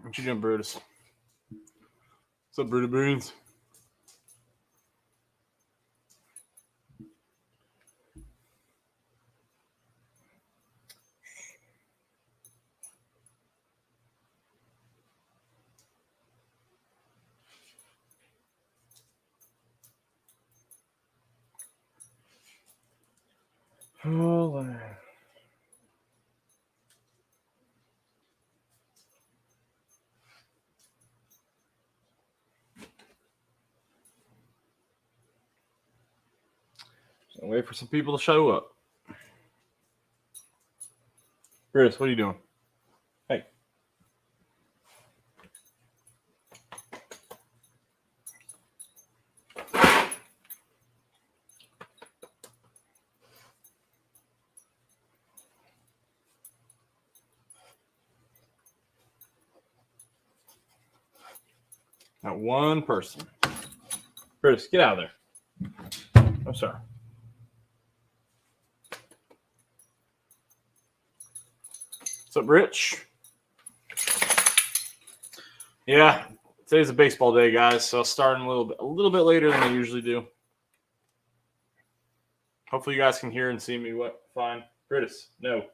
What you doing, Brutus? What's up, Brutus Beans? Oh, so wait for some people to show up. Brutus, what are you doing? Hey. Not one person. Brutus, get out of there. I'm sorry. What's up, Rich? Yeah, today's a baseball day, guys, so starting a little bit later than I usually do. Hopefully you guys can hear and see me fine. Brutus, no.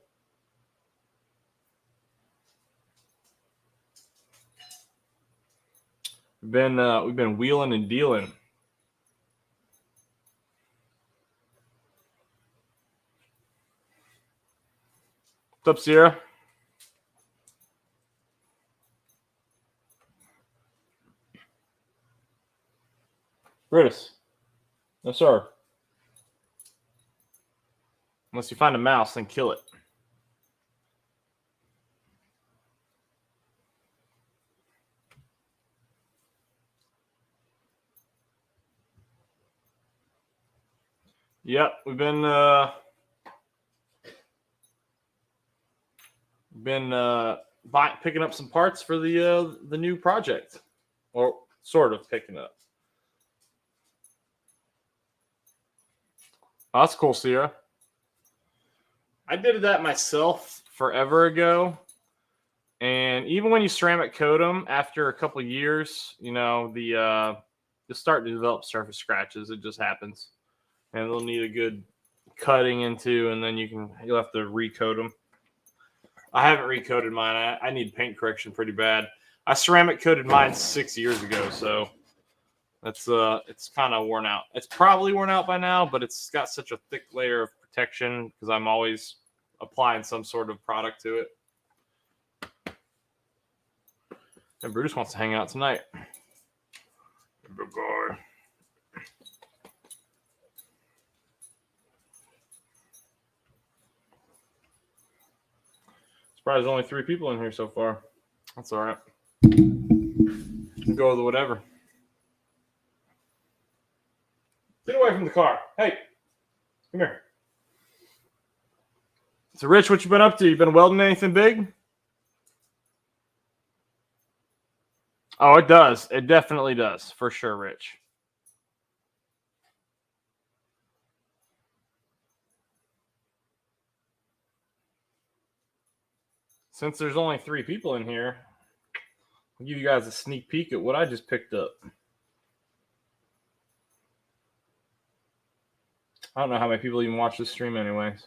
We've been wheeling and dealing. What's up, Sierra? Brutus. No, sir. Unless you find a mouse, then kill it. Yep, we've been picking up some parts for the new project, or sort of picking up. Oh, that's cool, Sierra. I did that myself forever ago, and even when you ceramic coat them, after a couple of years, you'll start to develop surface scratches. It just happens, and they'll need a good cutting into, and then you'll have to recoat them. I haven't recoated mine. I need paint correction pretty bad. I ceramic coated mine 6 years ago, so that's it's kind of worn out. It's probably worn out by now, but it's got such a thick layer of protection because I'm always applying some sort of product to it. And Brutus wants to hang out tonight. Good guy. Surprised there's only 3 people in here so far. That's all right. Go with whatever. Get away from the car. Hey, come here. So, Rich, what you been up to? You been welding anything big? Oh, it does. It definitely does. For sure, Rich. Since there's only 3 people in here, I'll give you guys a sneak peek at what I just picked up. I don't know how many people even watch this stream anyways.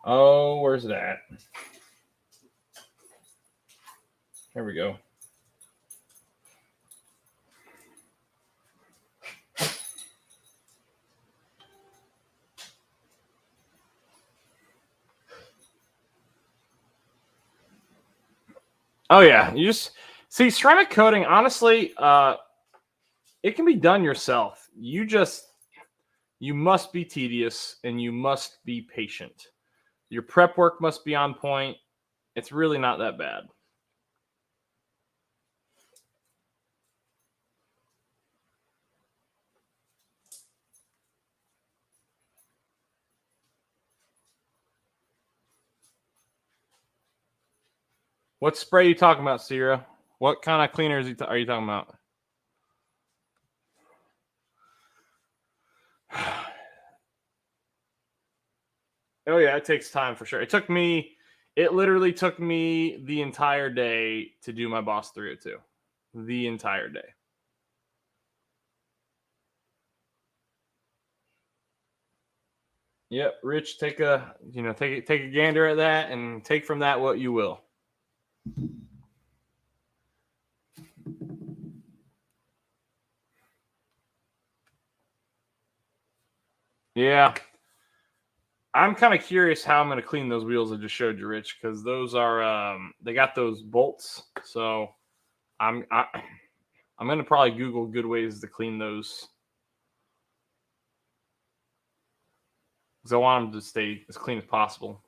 Oh, where's it at? There we go. Oh, yeah. You just see ceramic coating, honestly, it can be done yourself. You must be tedious and you must be patient. Your prep work must be on point. It's really not that bad. What spray are you talking about, Sierra? What kind of cleaner are you talking about? Oh, yeah, it takes time for sure. It took me It literally took me the entire day to do my Boss 302. The entire day. Yep, Rich, take a gander at that and take from that what you will. Yeah. I'm kind of curious how I'm going to clean those wheels I just showed you, Rich, because those are they got those bolts. So I'm going to probably Google good ways to clean those, because I want them to stay as clean as possible.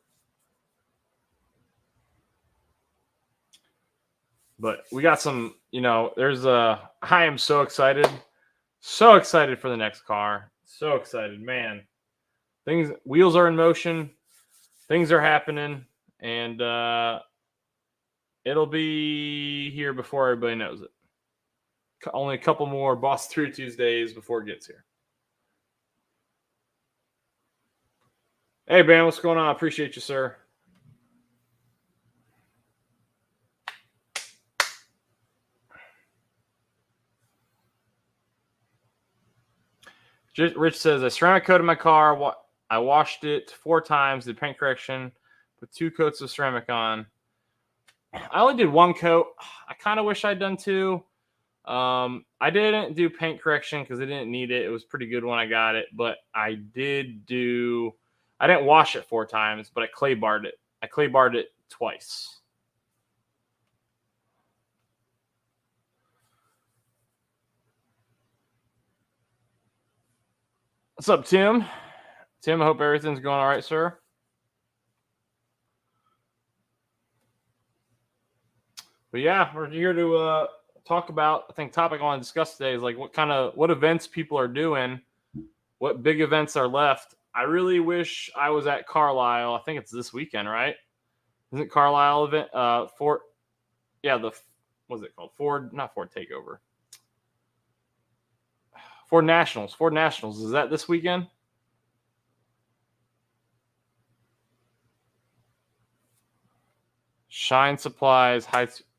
But we got some, I am so excited for the next car. So excited, man. Wheels are in motion, things are happening, and it'll be here before everybody knows it. Only a couple more Boss 302sdays before it gets here. Hey, Ben, what's going on? I appreciate you, sir. Rich says, I ceramic coated my car. I washed it 4 times, did paint correction, put 2 coats of ceramic on. I only did 1 coat. I kind of wish I'd done 2. I didn't do paint correction because I didn't need it. It was pretty good when I got it, but I didn't wash it 4 times, but I clay barred it. I clay barred it twice. What's up, Tim? Tim, I hope everything's going all right, sir. But yeah, we're here to talk about, I think topic I want to discuss today is like what events people are doing, what big events are left. I really wish I was at Carlisle. I think it's this weekend, right? Isn't Carlisle event what's it called? Ford Takeover. Ford Nationals. Is that this weekend? Shine Supplies.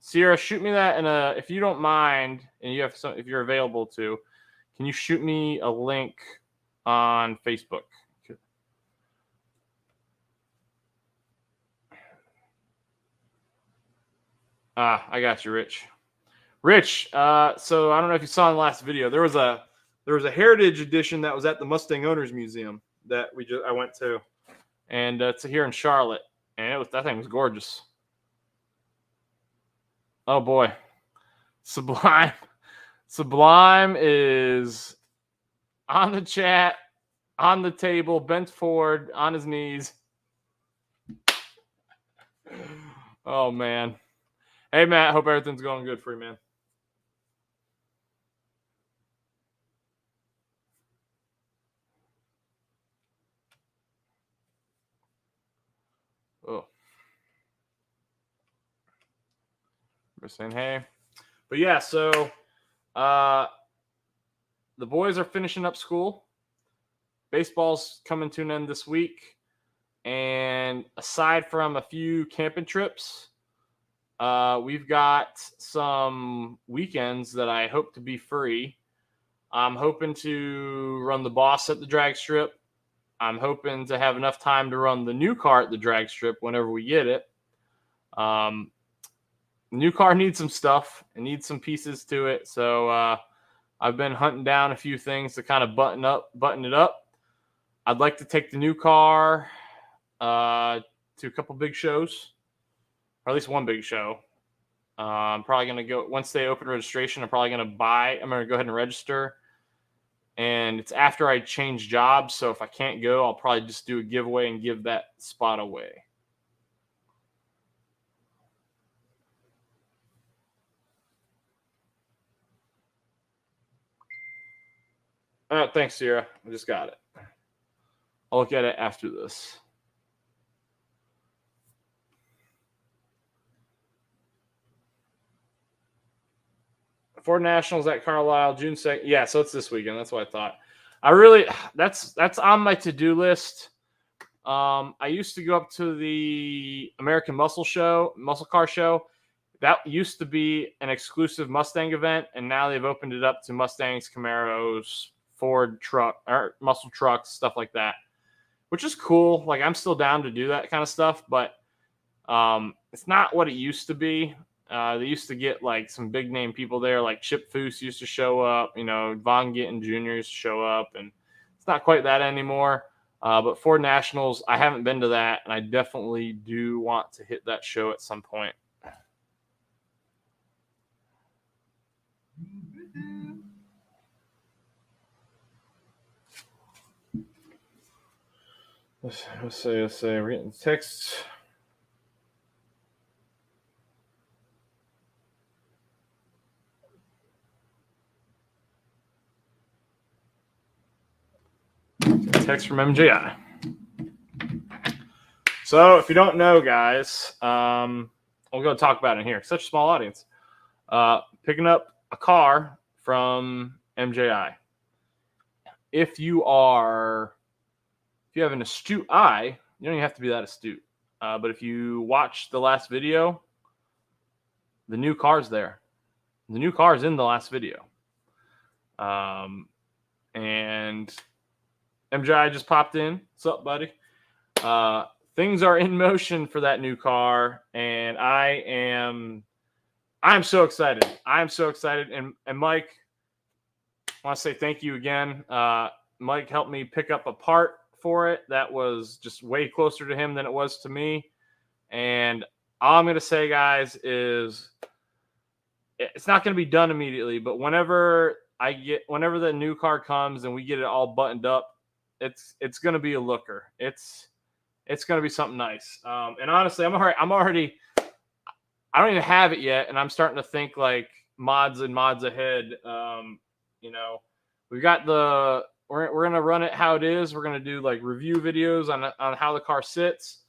Sierra, shoot me that, and if you don't mind, and if you're available to, can you shoot me a link on Facebook? I got you, Rich. Rich, so I don't know if you saw in the last video, there was a heritage edition that was at the Mustang Owners Museum that I went to, and it's here in Charlotte, and that thing was gorgeous. Oh boy, Sublime is on the chat, on the table, bent forward, on his knees. Oh man. Hey Matt, hope everything's going good for you, man. Oh. We're saying hey. But yeah, so the boys are finishing up school. Baseball's coming to an end this week. And aside from a few camping trips, we've got some weekends that I hope to be free. I'm hoping to run the Boss at the drag strip. I'm hoping to have enough time to run the new car at the drag strip whenever we get it. New car needs some stuff. It needs some pieces to it. So I've been hunting down a few things to kind of button it up. I'd like to take the new car to a couple big shows, or at least one big show. I'm probably going to go, once they open registration, I'm going to go ahead and register. And it's after I change jobs. So if I can't go, I'll probably just do a giveaway and give that spot away. Thanks, Sierra. I just got it. I'll look at it after this. Ford Nationals at Carlisle, June 2nd. Yeah, so it's this weekend. That's what I thought. That's on my to-do list. I used to go up to the American Muscle Car Show. That used to be an exclusive Mustang event, and now they've opened it up to Mustangs, Camaros, Ford truck or muscle trucks, stuff like that, which is cool. Like, I'm still down to do that kind of stuff, but it's not what it used to be. They used to get like some big name people there, like Chip Foose used to show up, Von Gittin Jr. used to show up, and it's not quite that anymore. But Ford Nationals, I haven't been to that, and I definitely do want to hit that show at some point. Let's see. We're getting texts. Text from MJI. So if you don't know, guys, we'll go talk about it here. Such a small audience. Picking up a car from MJI. If you have an astute eye, you don't even have to be that astute. But if you watch the last video, the new car's there. The new car's in the last video. And MJI just popped in. What's up, buddy? Things are in motion for that new car, and I'm so excited. I'm so excited. And Mike, I want to say thank you again. Mike helped me pick up a part for it that was just way closer to him than it was to me. And all I'm going to say, guys, is it's not going to be done immediately, but whenever the new car comes and we get it all buttoned up, it's going to be a looker. It's going to be something nice. And honestly, I don't even have it yet, and I'm starting to think like mods ahead. We've got we're going to run it how it is. We're going to do like review videos on how the car sits,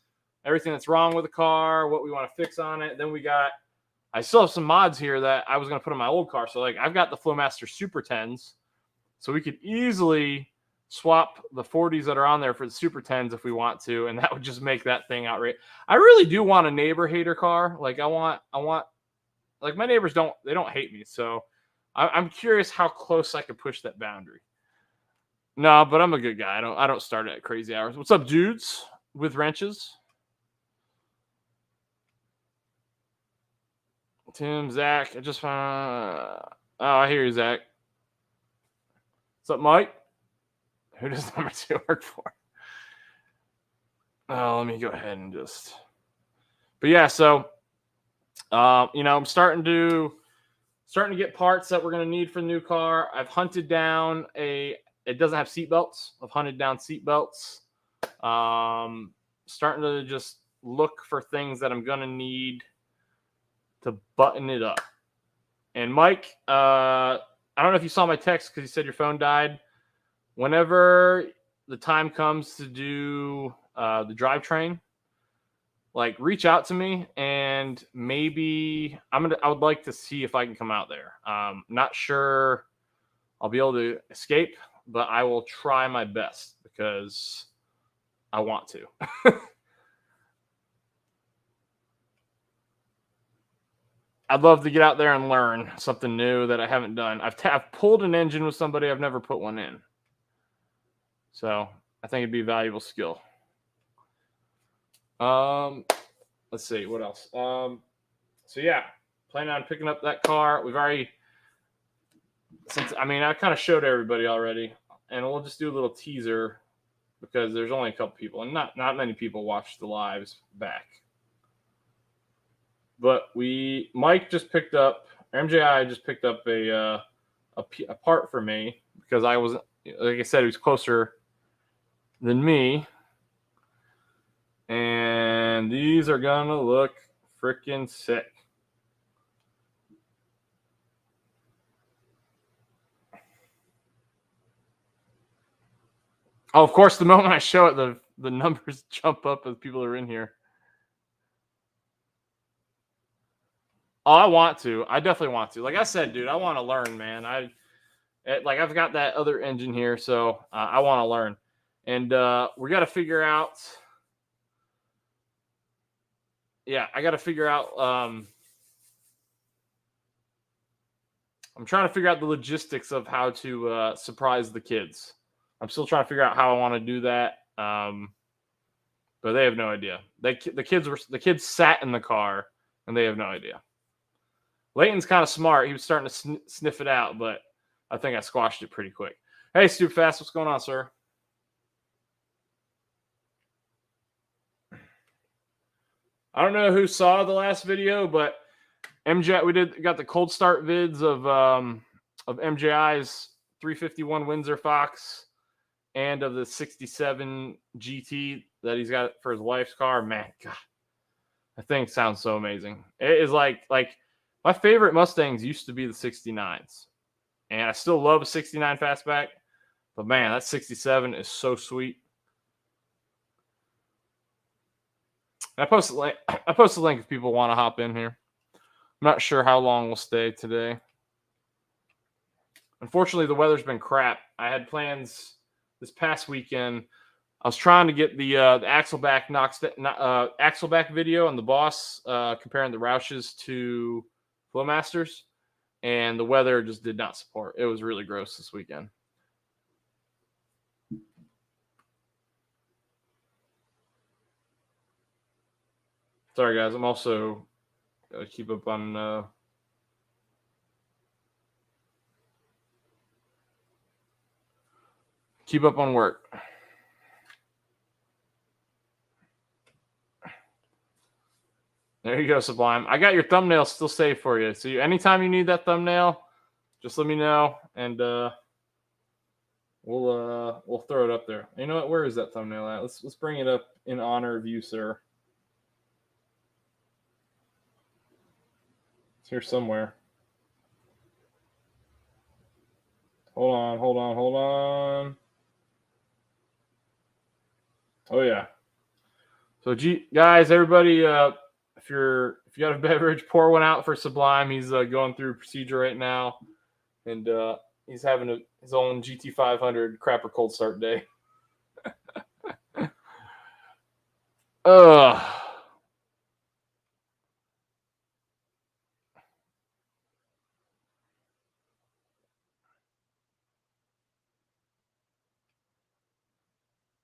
everything that's wrong with the car, what we want to fix on it. Then I still have some mods here that I was going to put on my old car. So like I've got the Flowmaster Super 10s, so we could easily swap the 40s that are on there for the Super 10s if we want to, and that would just make that thing outrageous. I really do want a neighbor hater car. Like I want like my neighbors don't hate me, so I'm curious how close I could push that boundary. No, but I'm a good guy. I don't start at crazy hours. What's up, dudes with wrenches? Tim, Zach, I just found. I hear you, Zach. What's up, Mike? Who does number 2 work for? Let me go ahead and just. But yeah, so I'm starting to get parts that we're going to need for the new car. I've hunted down it doesn't have seat belts. I've hunted down seat belts. Starting to just look for things that I'm going to need to button it up. And Mike, I don't know if you saw my text because you said your phone died. Whenever the time comes to do the drivetrain, like reach out to me, and maybe I would like to see if I can come out there. Not sure I'll be able to escape, but I will try my best because I want to. I'd love to get out there and learn something new that I haven't done. I've pulled an engine with somebody. I've never put one in. So I think it'd be a valuable skill. Let's see what else. So yeah, planning on picking up that car. I kind of showed everybody already, and we'll just do a little teaser because there's only a couple people, and not many people watch the lives back. But MJI just picked up a part for me because I was, like I said, he was closer than me. And these are gonna look freaking sick. Oh, of course, the moment I show it, the numbers jump up as people are in here. Oh, I want to. I definitely want to. Like I said, dude, I want to learn, man. I've got that other engine here, so I want to learn. And we got to figure out yeah, I got to figure out. I'm trying to figure out the logistics of how to surprise the kids. I'm still trying to figure out how I want to do that. But they have no idea. The kids sat in the car and they have no idea. Leighton's kind of smart. He was starting to sniff it out, but I think I squashed it pretty quick. Hey, Stu Fast, what's going on, sir? I don't know who saw the last video, but MJ, got the cold start vids of MJI's 351 Windsor Fox and of the 67 GT that he's got for his wife's car. Man, God, that thing sounds so amazing. It is like my favorite Mustangs used to be the 69s, and I still love a 69 fastback, but man, that 67 is so sweet. I post a link if people want to hop in here. I'm not sure how long we'll stay today. Unfortunately, the weather's been crap. I had plans this past weekend. I was trying to get the Axleback Axleback video on the Boss comparing the Roush's to Flowmasters, and the weather just did not support. It was really gross this weekend. Sorry, guys. I'm also gotta keep up on work. There you go, Sublime. I got your thumbnail still saved for you. So anytime you need that thumbnail, just let me know, and we'll throw it up there. You know what? Where is that thumbnail at? Let's bring it up in honor of you, sir. It's here somewhere. Hold on. Oh yeah. So guys, everybody, if you got a beverage, pour one out for Sublime. He's going through a procedure right now, and he's having his own GT500 crapper cold start day.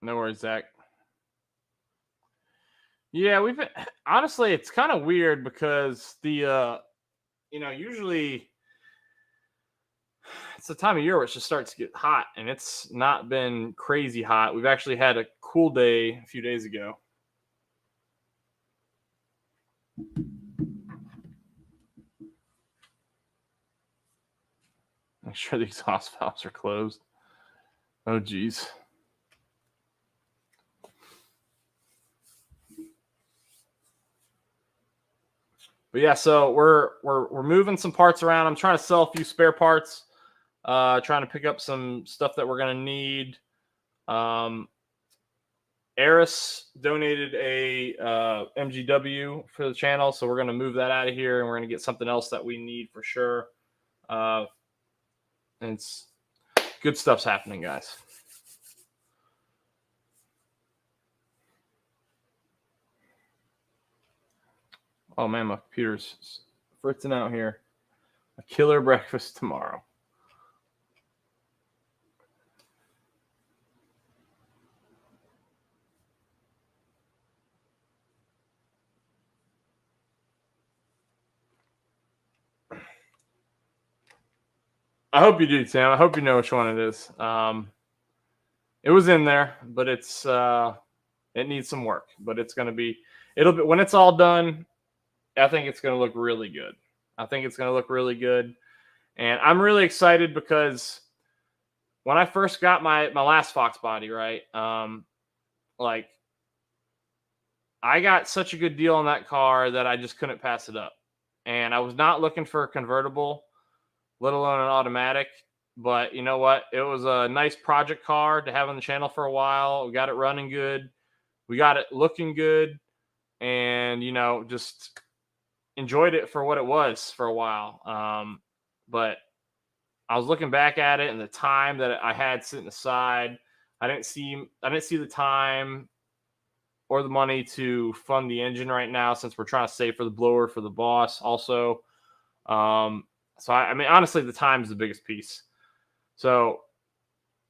No worries, Zach. Yeah, honestly, it's kind of weird because usually it's the time of year where it just starts to get hot, and it's not been crazy hot. We've actually had a cool day a few days ago. Make sure the exhaust valves are closed. Oh, geez. But yeah, so we're moving some parts around. I'm trying to sell a few spare parts. Trying to pick up some stuff that we're gonna need. Eris donated a MGW for the channel, so we're gonna move that out of here, and we're gonna get something else that we need for sure. And it's good stuff's happening, guys. Oh man, my computer's fritzing out here. A killer breakfast tomorrow. I hope you do, Sam. I hope you know which one it is. It was in there, but it needs some work. But it'll be when it's all done. I think it's going to look really good. And I'm really excited because when I first got my last Fox body, right, I got such a good deal on that car that I just couldn't pass it up. And I was not looking for a convertible, let alone an automatic. But you know what? It was a nice project car to have on the channel for a while. We got it running good. We got it looking good. And, just enjoyed it for what it was for a while. But I was looking back at it and the time that I had sitting aside. I didn't see the time the money to fund the engine right now, since we're trying to save for the blower for the boss also. So I mean, honestly, the time is the biggest piece. So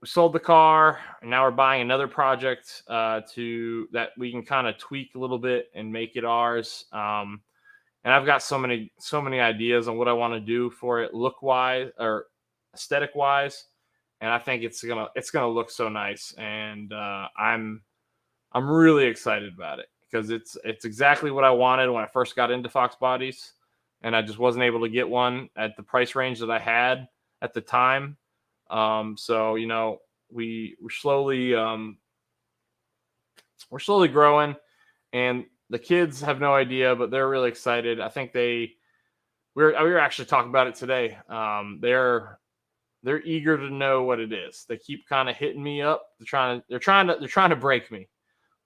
we sold the car, and now we're buying another project to that we can kind of tweak a little bit and make it ours. And I've got so many ideas on what I want to do for it, look wise or aesthetic wise, and I think it's gonna look so nice. And I'm really excited about it, because it's exactly what I wanted when I first got into Fox bodies, and I just wasn't able to get one at the price range that I had at the time. So we're slowly growing, and the kids have no idea, but they're really excited. I think we were actually talking about it today. They're eager to know what it is. They keep kind of hitting me up. They're trying to break me.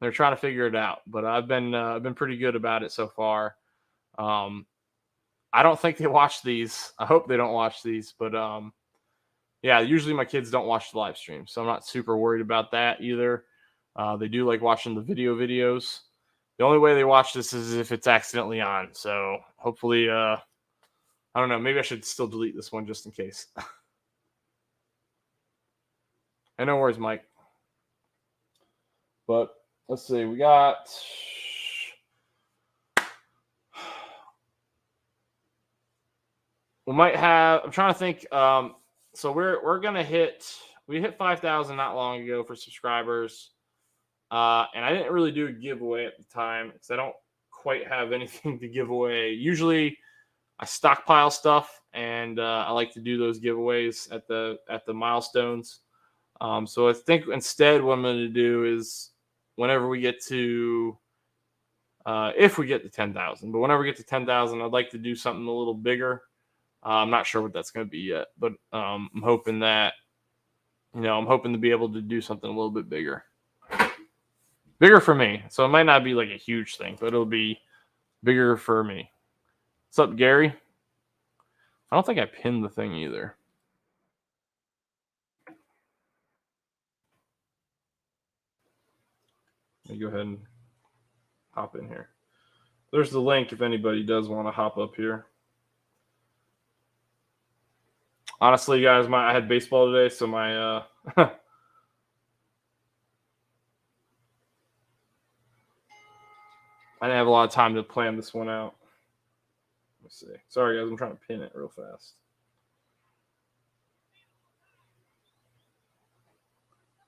They're trying to figure it out, but I've been pretty good about it so far. I don't think they watch these. I hope they don't watch these, but yeah, usually my kids don't watch the live stream, so I'm not super worried about that either. They do like watching the videos. The only way they watch this is if it's accidentally on. So hopefully, I don't know. Maybe I should still delete this one just in case. And no worries, Mike. But let's see. We got. We might have. I'm trying to think. So we're gonna hit. We hit 5,000 not long ago for subscribers. And I didn't really do a giveaway at the time because I don't quite have anything to give away. Usually I stockpile stuff, and I like to do those giveaways at the milestones. So I think instead what I'm going to do is whenever we get to, if we get to 10,000, but whenever we get to 10,000, I'd like to do something a little bigger. I'm not sure what that's going to be yet, but I'm hoping that, I'm hoping to be able to do something a little bit bigger. Bigger for me. So it might not be like a huge thing, but it'll be bigger for me. What's up, Gary? I don't think I pinned the thing either. Let me go ahead and hop in here. There's the link if anybody does want to hop up here. Honestly, guys, I had baseball today, so my I didn't have a lot of time to plan this one out. Let's see. Sorry, guys. I'm trying to pin it real fast.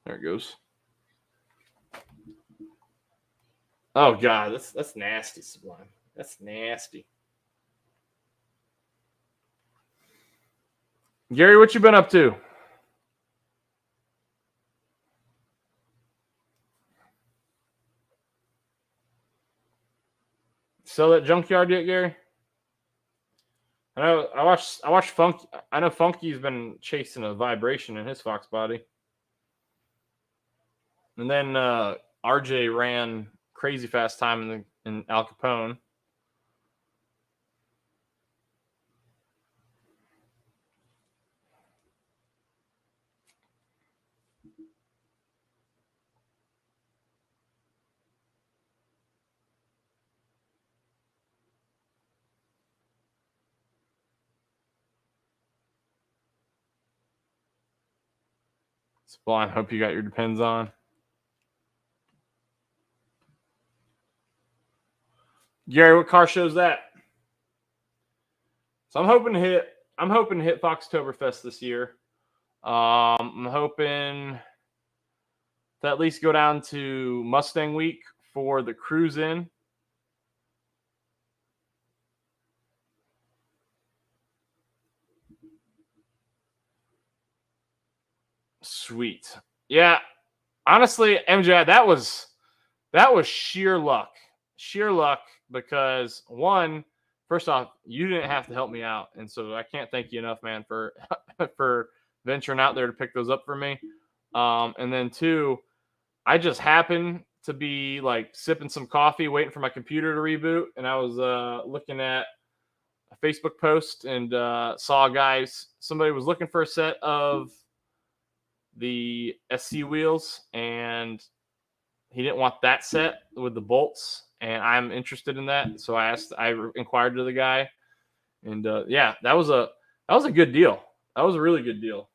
There it goes. Oh, God. That's nasty, Sublime. That's nasty. Gary, what you been up to? Sell that junkyard yet, Gary? I watched Funky. I know Funky's been chasing a vibration in his Fox body. And then RJ ran crazy fast time in Al Capone. Sublime, hope you got your Depends on. Gary, what car show's that? So I'm hoping to hit Foxtoberfest this year. I'm hoping to at least go down to Mustang Week for the cruise in. Sweet. Yeah. Honestly, MJ, that was sheer luck. Sheer luck because one, first off, you didn't have to help me out. And so I can't thank you enough, man, for for venturing out there to pick those up for me. And then two, I just happened to be like sipping some coffee, waiting for my computer to reboot. And I was looking at a Facebook post and saw somebody was looking for a set of the SC wheels, and he didn't want that set with the bolts, and I'm interested in that. So I inquired to the guy, and yeah, that was a good deal. That was a really good deal.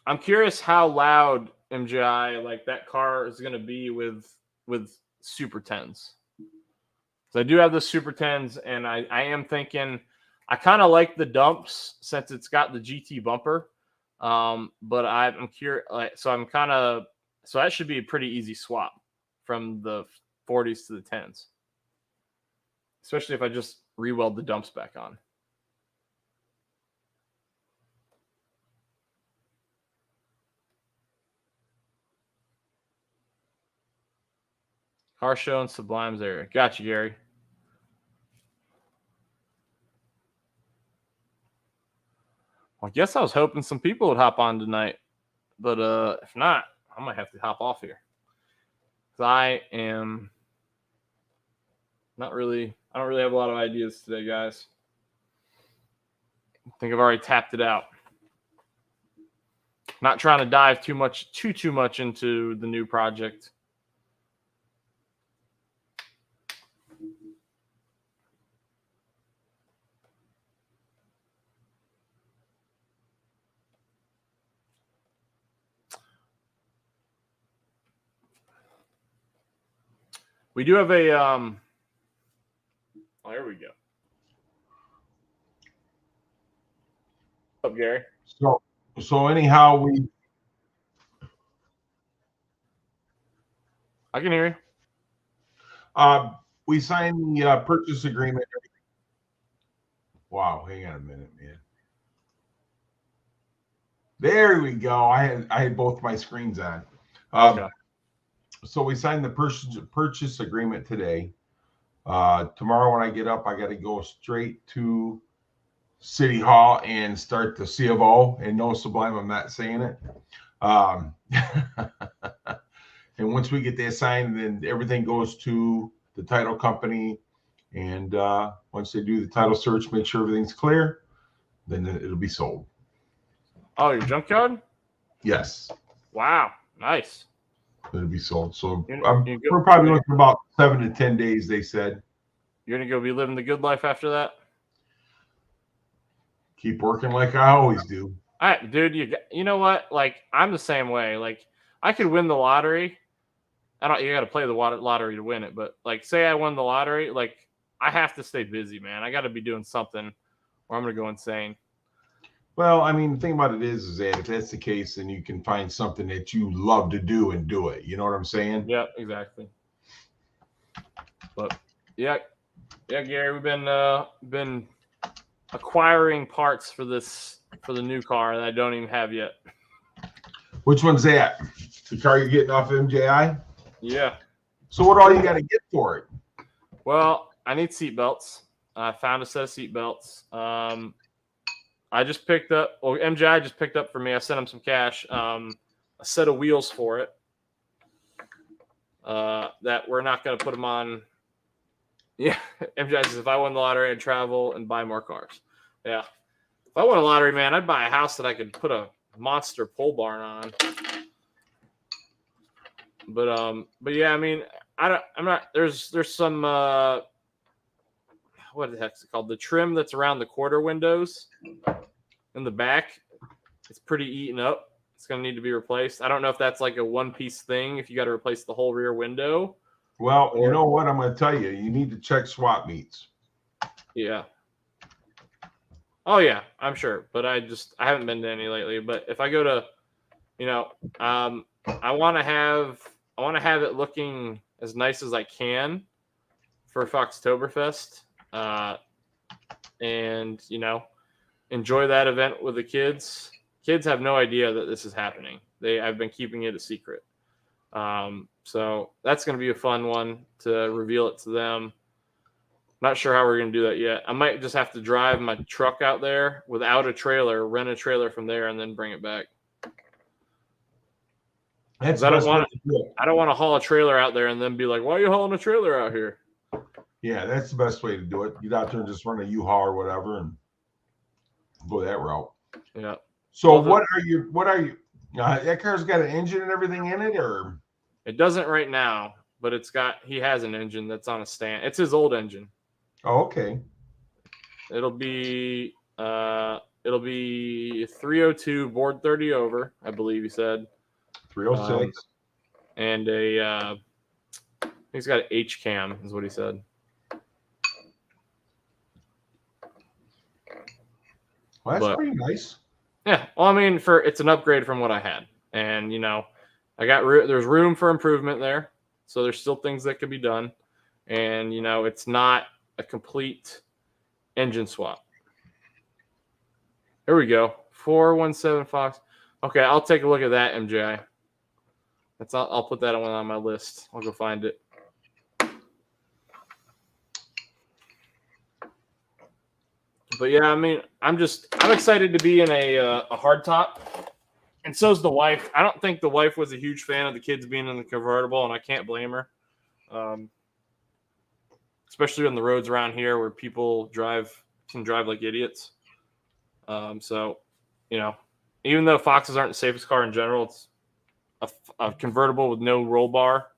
I'm curious how loud MJI like that car is going to be with Super 10s. So I do have the Super 10s, and I am thinking I kind of like the dumps since it's got the GT bumper. But I'm curious, so that should be a pretty easy swap from the 40s to the 10s, especially if I just re-weld the dumps back on. Car show in Sublime's area. Got you, Gary. Well, I guess I was hoping some people would hop on tonight, but if not, I might have to hop off here. I am not really. I don't really have a lot of ideas today, guys. I think I've already tapped it out. Not trying to dive too much into the new project. We do have a oh, there we go. What's up, Gary? So anyhow, I can hear you. We signed the purchase agreement. Wow, hang on a minute, man. There we go. I had both my screens on. Okay. So we signed the purchase agreement today. Tomorrow when I get up, I got to go straight to City Hall and start the C of O. And no, Sublime, I'm not saying it. And once we get that signed, then everything goes to the title company. And once they do the title search, make sure everything's clear, then it'll be sold. Oh, your junkyard? Yes. Wow, nice. It'll be sold. So we're probably looking about 7 to 10 days, they said. You're going to go be living the good life after that? Keep working like I always do. All right, dude, you know what? Like, I'm the same way. Like, I could win the lottery. You got to play the lottery to win it. But, like, say I won the lottery, like, I have to stay busy, man. I got to be doing something or I'm going to go insane. Well, I mean, the thing about it is that if that's the case, then you can find something that you love to do and do it. You know what I'm saying? Yeah, exactly. But, yeah, Gary, we've been acquiring parts for the new car that I don't even have yet. Which one's that? The car you're getting off of MJI? Yeah. So what all you got to get for it? Well, I need seat belts. I found a set of seat belts. I just picked up. Well, MJI just picked up for me. I sent him some cash. A set of wheels for it. That we're not going to put them on. Yeah, MJI says if I won the lottery, I'd travel and buy more cars. Yeah, if I won a lottery, man, I'd buy a house that I could put a monster pole barn on. But yeah, I mean, I'm not. There's some what the heck's it called? The trim that's around the quarter windows in the back. It's pretty eaten up. It's gonna need to be replaced. I don't know if that's like a one-piece thing. If you got to replace the whole rear window. Well, you know what? I'm going to tell you. You need to check swap meets. Yeah. Oh yeah, I'm sure. But I haven't been to any lately. But if I go to, I want to have it looking as nice as I can for Foxtoberfest, and enjoy that event with the kids. Kids have no idea that this is happening. I've been keeping it a secret. So that's going to be a fun one to reveal it to them. Not sure how we're going to do that yet. I might just have to drive my truck out there without a trailer, rent a trailer from there, and then bring it back. I don't want to haul a trailer out there and then be like, why are you hauling a trailer out here? Yeah, that's the best way to do it. Get out there and just run a U-Haul or whatever and go that route. Yeah. So Well, what are you that car's got an engine and everything in it, or it doesn't right now, but he has an engine that's on a stand. It's his old engine. oh, okay. It'll be 302 board 30 over, I believe he said. 306. And he's got an H cam, is what he said. Well, that's pretty nice. Yeah. Well, I mean, it's an upgrade from what I had, and there's room for improvement there, so there's still things that could be done, and it's not a complete engine swap. Here we go. 417 Fox. Okay, I'll take a look at that, MJI. I'll put that one on my list. I'll go find it. But yeah, I mean, I'm excited to be in a hardtop, and so's the wife. I don't think the wife was a huge fan of the kids being in the convertible, and I can't blame her. Especially on the roads around here where people can drive like idiots. So, even though Foxes aren't the safest car in general, it's a convertible with no roll bar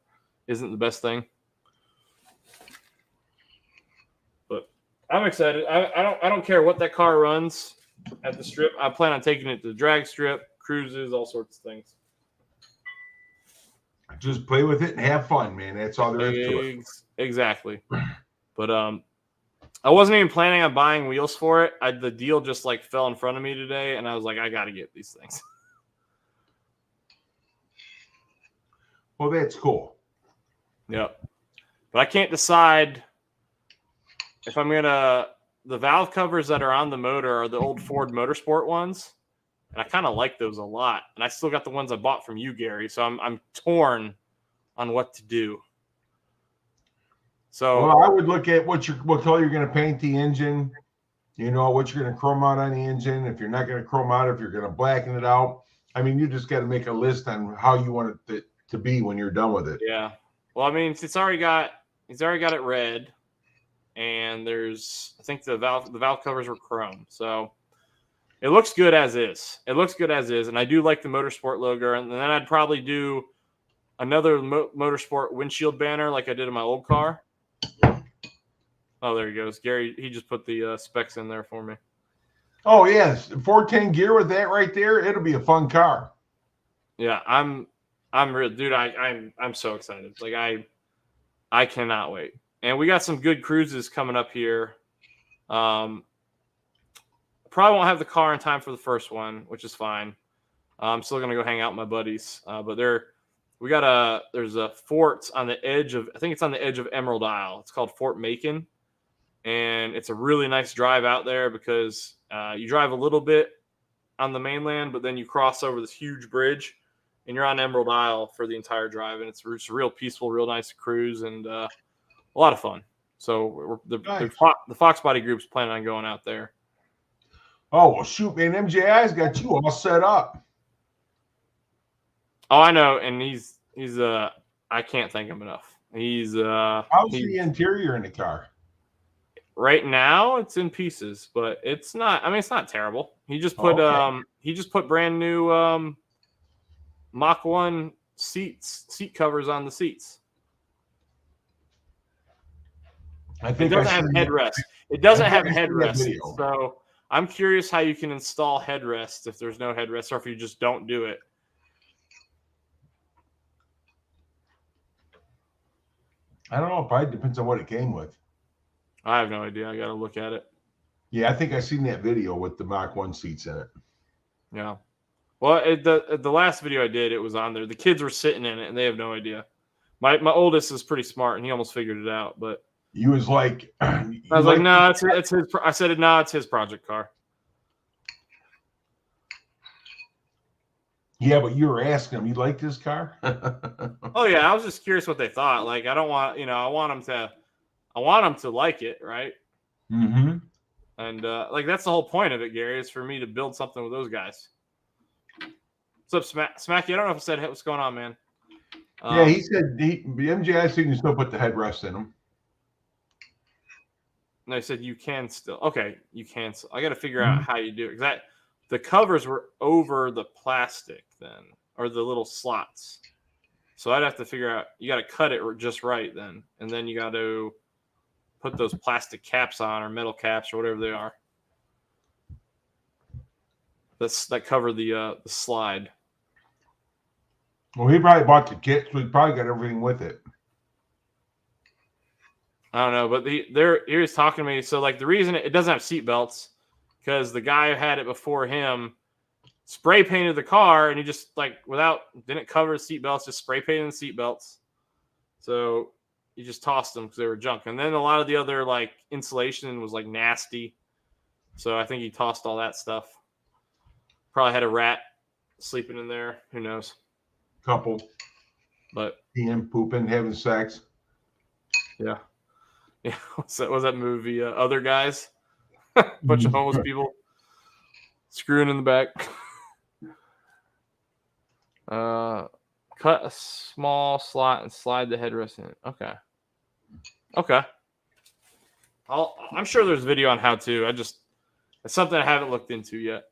isn't the best thing. But I'm excited. I don't care what that car runs at the strip. I plan on taking it to the drag strip, cruises, all sorts of things. Just play with it and have fun, man. That's all there is to it. Exactly. But I wasn't even planning on buying wheels for it. The deal just fell in front of me today, and I was like, I got to get these things. Well, that's cool. Yep. But I can't decide if I'm the valve covers that are on the motor are the old Ford Motorsport ones, and I kind of like those a lot. And I still got the ones I bought from you, Gary. So I'm torn on what to do. So well, I would look at what color you're going to paint the engine. What you're going to chrome out on the engine. If you're not going to chrome out, if you're going to blacken it out. I mean, you just got to make a list on how you want it to be when you're done with it. Yeah. Well, I mean, he's already got it red, and I think the valve covers were chrome, so it looks good as is. And I do like the Motorsport logo, and then I'd probably do another Motorsport windshield banner like I did in my old car. Oh, there he goes. Gary, he just put the specs in there for me. Oh, yes. 410 gear with that right there. It'll be a fun car. Yeah, I'm real, dude. I'm so excited. I cannot wait. And we got some good cruises coming up here. Probably won't have the car in time for the first one, which is fine. I'm still gonna go hang out with my buddies. But there's a fort on the edge of, I think it's on the edge of Emerald Isle. It's called Fort Macon, and it's a really nice drive out there because you drive a little bit on the mainland, but then you cross over this huge bridge, and you're on Emerald Isle for the entire drive, and it's real peaceful, real nice cruise, and a lot of fun. So the Fox Body Group's planning on going out there. Oh, well, shoot, man. MJI's got you all set up. Oh, I know, and he's I can't thank him enough. How's the interior in the car? Right now, it's in pieces, but it's not. I mean, it's not terrible. He just put brand new Mach 1 seat covers on the seats. It doesn't have headrest. It doesn't have headrest. So I'm curious how you can install headrest if there's no headrest, or if you just don't do it. I don't know. It probably depends on what it came with. I have no idea. I got to look at it. Yeah, I think I seen that video with the Mach 1 seats in it. Yeah. Well, the last video I did, it was on there. The kids were sitting in it, and they have no idea. My oldest is pretty smart, and he almost figured it out. But you was like, I was like, no, it's his. I said, no, it's his project car. Yeah, but you were asking him, you like this car? Oh yeah, I was just curious what they thought. Like, I don't want, I want them to like it, right? Mm-hmm. And that's the whole point of it, Gary, is for me to build something with those guys. What's up, Smacky? I don't know if I said what's going on, man. Yeah, he said the MJI said you still put the headrest in them. No, I said you can still. Okay, you can. I got to figure out how you do it. Because the covers were over the plastic then, or the little slots. So I'd have to figure out. You got to cut it just right then, and then you got to put those plastic caps on or metal caps or whatever they are. That cover the slide. Well, he probably bought the kit, so he probably got everything with it. I don't know, but he was talking to me. So like the reason it doesn't have seat belts because the guy who had it before him spray painted the car and he just didn't cover the seat belts, just spray painted the seat belts. So he just tossed them because they were junk. And then a lot of the other like insulation was like nasty. So I think he tossed all that stuff. Probably had a rat sleeping in there. Who knows? Couple. But peeing, pooping, having sex. Yeah. Yeah, was that movie? Other Guys? Bunch of homeless people screwing in the back. Cut a small slot and slide the headrest in. Okay. I'm sure there's a video on how to. It's something I haven't looked into yet.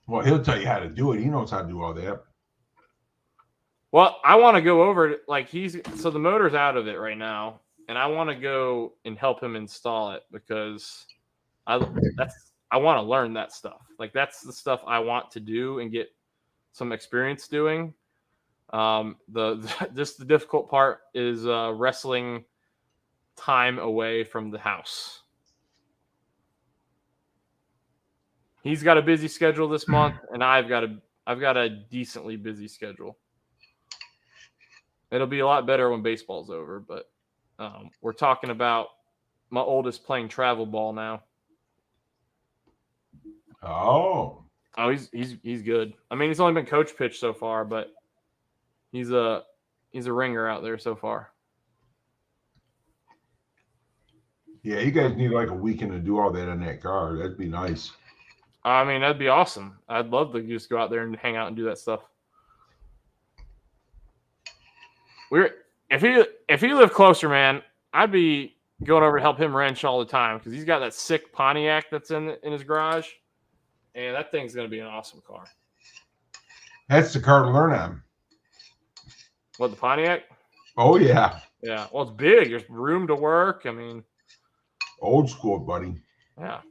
Well, he'll tell you how to do it. He knows how to do all that. Well, I want to go over it. Like so the motor's out of it right now, and I want to go and help him install it because I want to learn that stuff. Like that's the stuff I want to do and get some experience doing. The difficult part is wrestling time away from the house. He's got a busy schedule this month, and I've got a decently busy schedule. It'll be a lot better when baseball's over, but we're talking about my oldest playing travel ball now. Oh, he's good. I mean, he's only been coach pitch so far, but he's a ringer out there so far. Yeah, you guys need like a weekend to do all that in that car. That'd be nice. I mean, that'd be awesome. I'd love to just go out there and hang out and do that stuff. If he lived closer, man, I'd be going over to help him wrench all the time because he's got that sick Pontiac that's in his garage, and that thing's gonna be an awesome car. That's the car to learn on. What, the Pontiac? Oh yeah. Yeah. Well, it's big. There's room to work. I mean, old school, buddy. Yeah.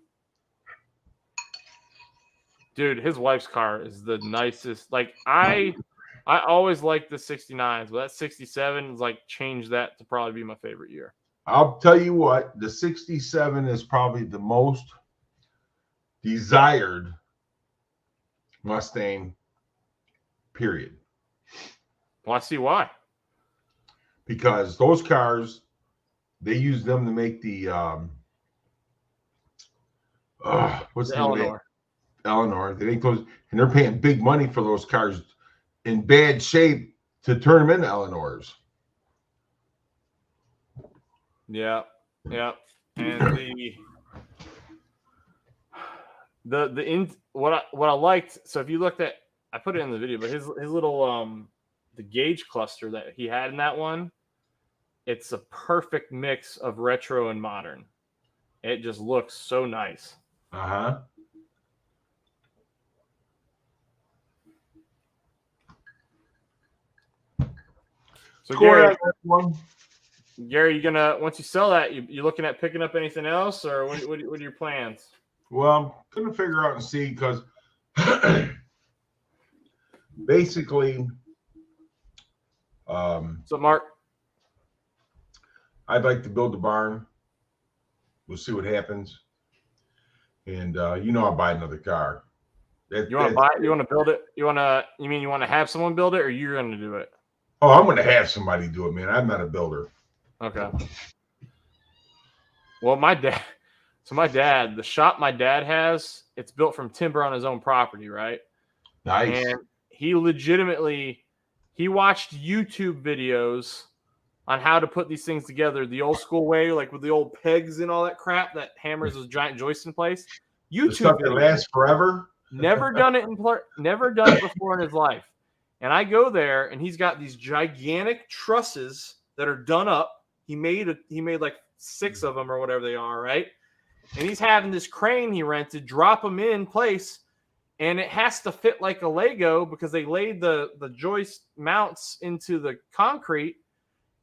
Dude, his wife's car is the nicest. Like I always liked the 69s, but that 67 is like changed that to probably be my favorite year. I'll tell you what, the 67 is probably the most desired Mustang, period. Well, I see why. Because those cars, they use them to make the what's the Eleanor. Eleanor. They make those, and they're paying big money for those cars in bad shape to turn them into Eleanors. Yeah. And what I liked. So if you looked at, I put it in the video, but his little the gauge cluster that he had in that one, it's a perfect mix of retro and modern. It just looks so nice. Uh-huh. So Gary, you gonna, once you sell that, you looking at picking up anything else, or what are your plans? Well, I'm gonna figure out and see, because basically, So Mark, I'd like to build a barn. We'll see what happens, and I'll buy another car. You want to buy it? You want to build it? You want to have someone build it, or you're going to do it? Oh, I'm going to have somebody do it, man. I'm not a builder. Okay. Well, my dad, the shop my dad has, it's built from timber on his own property, right? Nice. And he watched YouTube videos on how to put these things together the old school way, like with the old pegs and all that crap that hammers those giant joists in place. YouTube the stuff that lasts forever. Never done it before in his life. And I go there, and he's got these gigantic trusses that are done up, He made like 6 of them or whatever they are, right? And he's having this crane he rented drop them in place, and it has to fit like a Lego because they laid the joist mounts into the concrete.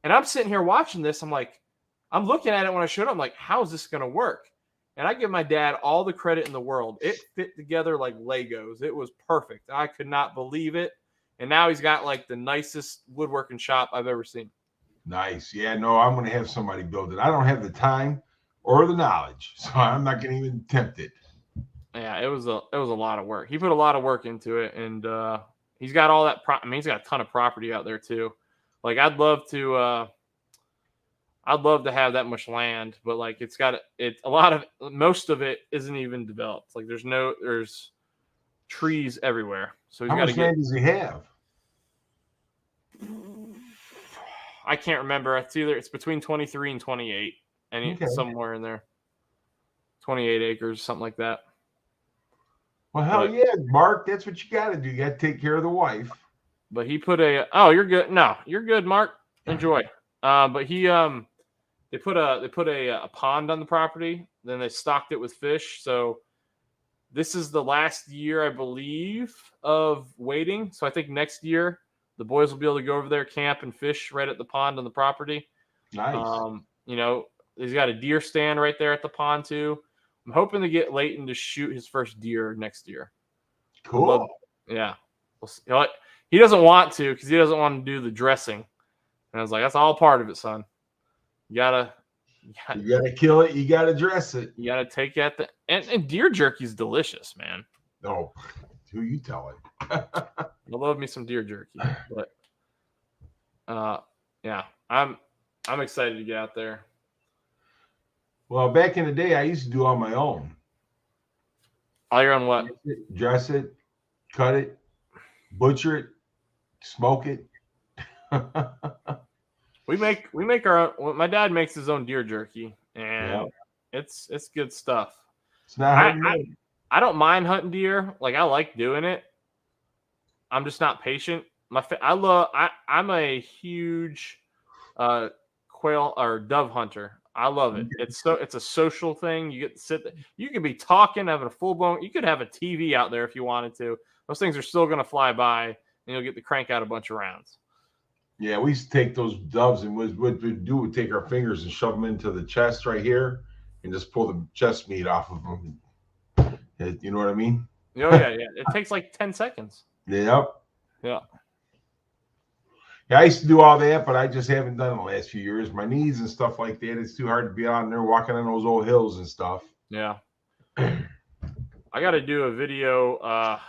And I'm sitting here watching this. I'm looking at it when I showed up. I'm like, how is this going to work? And I give my dad all the credit in the world. It fit together like Legos. It was perfect. I could not believe it. And now he's got like the nicest woodworking shop I've ever seen. Nice. Yeah, no, I'm going to have somebody build it. I don't have the time or the knowledge, so I'm not going to even attempt it. Yeah, it was a lot of work. He put a lot of work into it, and he's got all that. He's got a ton of property out there too. Like I'd love to have that much land, but like most of it isn't even developed. Like there's trees everywhere. So he's how got much land does he have? I can't remember. It's between 23 and 28, and somewhere in there. 28 acres, something like that. Well, hell yeah, Mark. That's what you got to do. You got to take care of the wife. But he put you're good. No, you're good, Mark. Enjoy. But he they put a pond on the property. Then they stocked it with fish. So this is the last year, I believe, of waiting. So I think next year the boys will be able to go over there, camp, and fish right at the pond on the property. Nice. He's got a deer stand right there at the pond too. I'm hoping to get Leighton to shoot his first deer next year. Cool. Yeah. He doesn't want to because he doesn't want to do the dressing. And I was like, that's all part of it, son. You gotta kill it. You gotta dress it. You gotta take at and deer jerky's delicious, man. No, who you telling? I love me some deer jerky, but yeah, I'm excited to get out there. Well, back in the day, I used to do on my own. All your own what? Dress it, cut it, butcher it, smoke it. We make our own. My dad makes his own deer jerky, and it's good stuff. It's not I don't mind hunting deer. Like I like doing it. I'm just not patient. I'm a huge quail or dove hunter. I love it. It's a social thing. You get to sit there. You could be talking, having a full blown. You could have a TV out there if you wanted to. Those things are still going to fly by, and you'll get to crank out a bunch of rounds. Yeah, we used to take those doves, and what we'd do would take our fingers and shove them into the chest right here, and just pull the chest meat off of them. You know what I mean? Oh yeah. It takes like 10 seconds. Yep. Yeah. Yeah, I used to do all that, but I just haven't done it the last few years. My knees and stuff like that, it's too hard to be on there walking on those old hills and stuff. Yeah. I got to do a video. I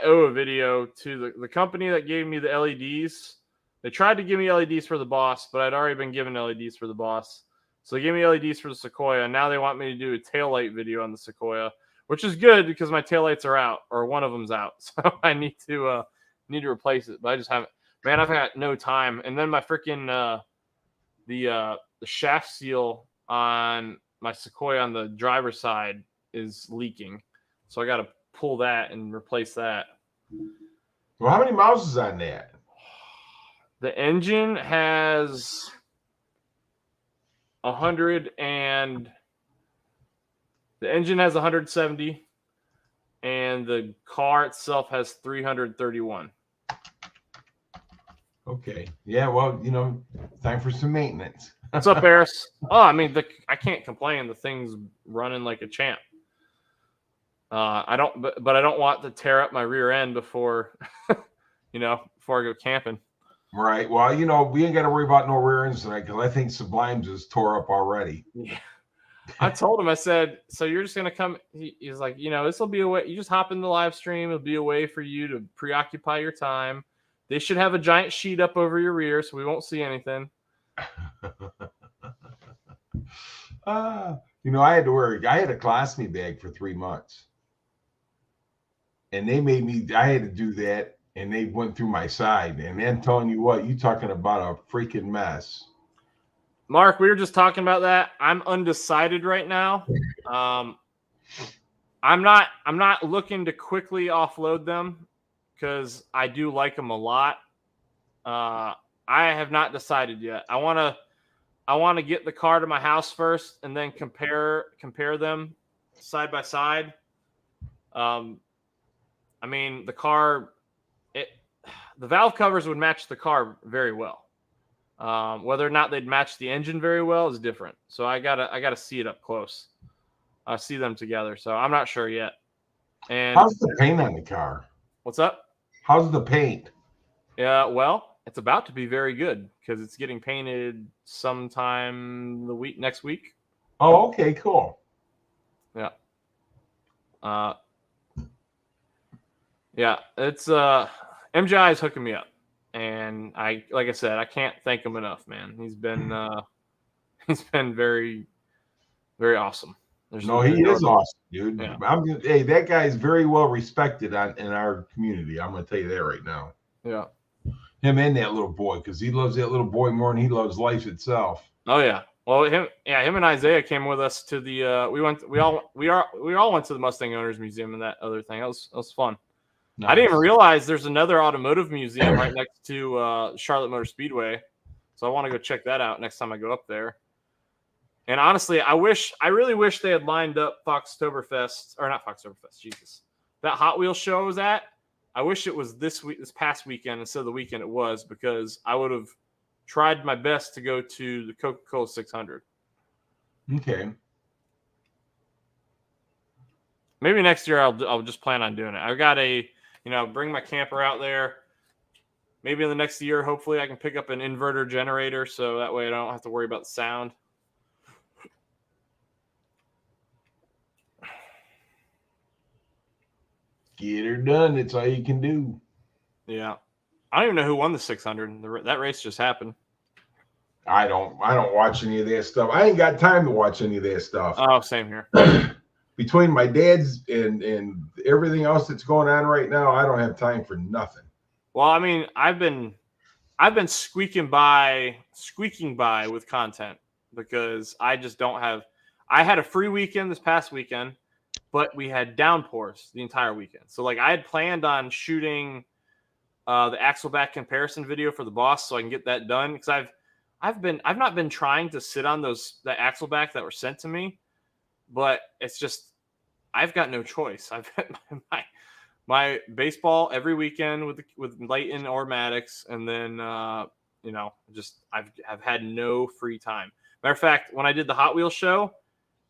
owe a video to the company that gave me the LEDs. They tried to give me LEDs for the Boss, but I'd already been given LEDs for the Boss. So they gave me LEDs for the Sequoia, and now they want me to do a taillight video on the Sequoia, which is good because my taillights are out, or one of them's out. So I need to replace it, but I just haven't. Man, I've got no time. And then my freaking the shaft seal on my Sequoia on the driver's side is leaking. So I got to pull that and replace that. Well, how many miles is on that? The engine has 170, and the car itself has 331. Okay. Yeah, well, time for some maintenance. What's up, Eris? Oh, I mean, I can't complain. The thing's running like a champ. But I don't want to tear up my rear end before I go camping. Right. Well, we ain't got to worry about no rear ends tonight because I think Sublime's is tore up already. Yeah. I told him, I said, so you're just going to come. He's like, this will be a way. You just hop in the live stream. It'll be a way for you to preoccupy your time. They should have a giant sheet up over your rear so we won't see anything. I had a colostomy bag for 3 months. And I had to do that, and they went through my side. And I'm telling you what, you talking about a freaking mess. Mark, we were just talking about that. I'm undecided right now. I'm not looking to quickly offload them because I do like them a lot. I have not decided yet. I want to I want to get the car to my house first and then compare them side by side. I mean, the car, the valve covers would match the car very well. Whether or not they'd match the engine very well is different. So I gotta see it up close. I see them together. So I'm not sure yet. And How's the paint on the car? what's up? How's the paint? Yeah, well, it's about to be very good because it's getting painted sometime next week. Oh, okay, cool. Yeah. Yeah, it's MGI is hooking me up, and like I said, I can't thank him enough, man. He's been very, very awesome. He is awesome, dude. Yeah. Hey, that guy is very well respected in our community. I'm going to tell you that right now. Yeah. Him and that little boy, because he loves that little boy more than he loves life itself. Oh yeah. Well, him and Isaiah came with us to the. We all went to the Mustang Owners Museum and that other thing. That was fun. Nice. I didn't even realize there's another automotive museum right next to Charlotte Motor Speedway, so I want to go check that out next time I go up there. And honestly, I really wish they had lined up not Foxtoberfest, Jesus. That Hot Wheels show I was at, I wish it was this past weekend instead of the weekend it was, because I would have tried my best to go to the Coca-Cola 600. Okay. Maybe next year I'll just plan on doing it. I've got bring my camper out there. Maybe in the next year, hopefully I can pick up an inverter generator so that way I don't have to worry about the sound. Get her done. That's all you can do. Yeah. I don't even know who won the 600. That race just happened. I don't watch any of that stuff. I ain't got time to watch any of that stuff. Oh, same here. Between my dad's and everything else that's going on right now, I don't have time for nothing. Well, I mean, I've been squeaking by with content because I just don't have. I had a free weekend this past weekend, but we had downpours the entire weekend. So like I had planned on shooting the axle back comparison video for the boss so I can get that done, because I've not been trying to sit on the axle back that were sent to me, but it's just I've got no choice. I've had my baseball every weekend with Leighton or Maddox, and then I've had no free time. Matter of fact, when I did the Hot Wheels show,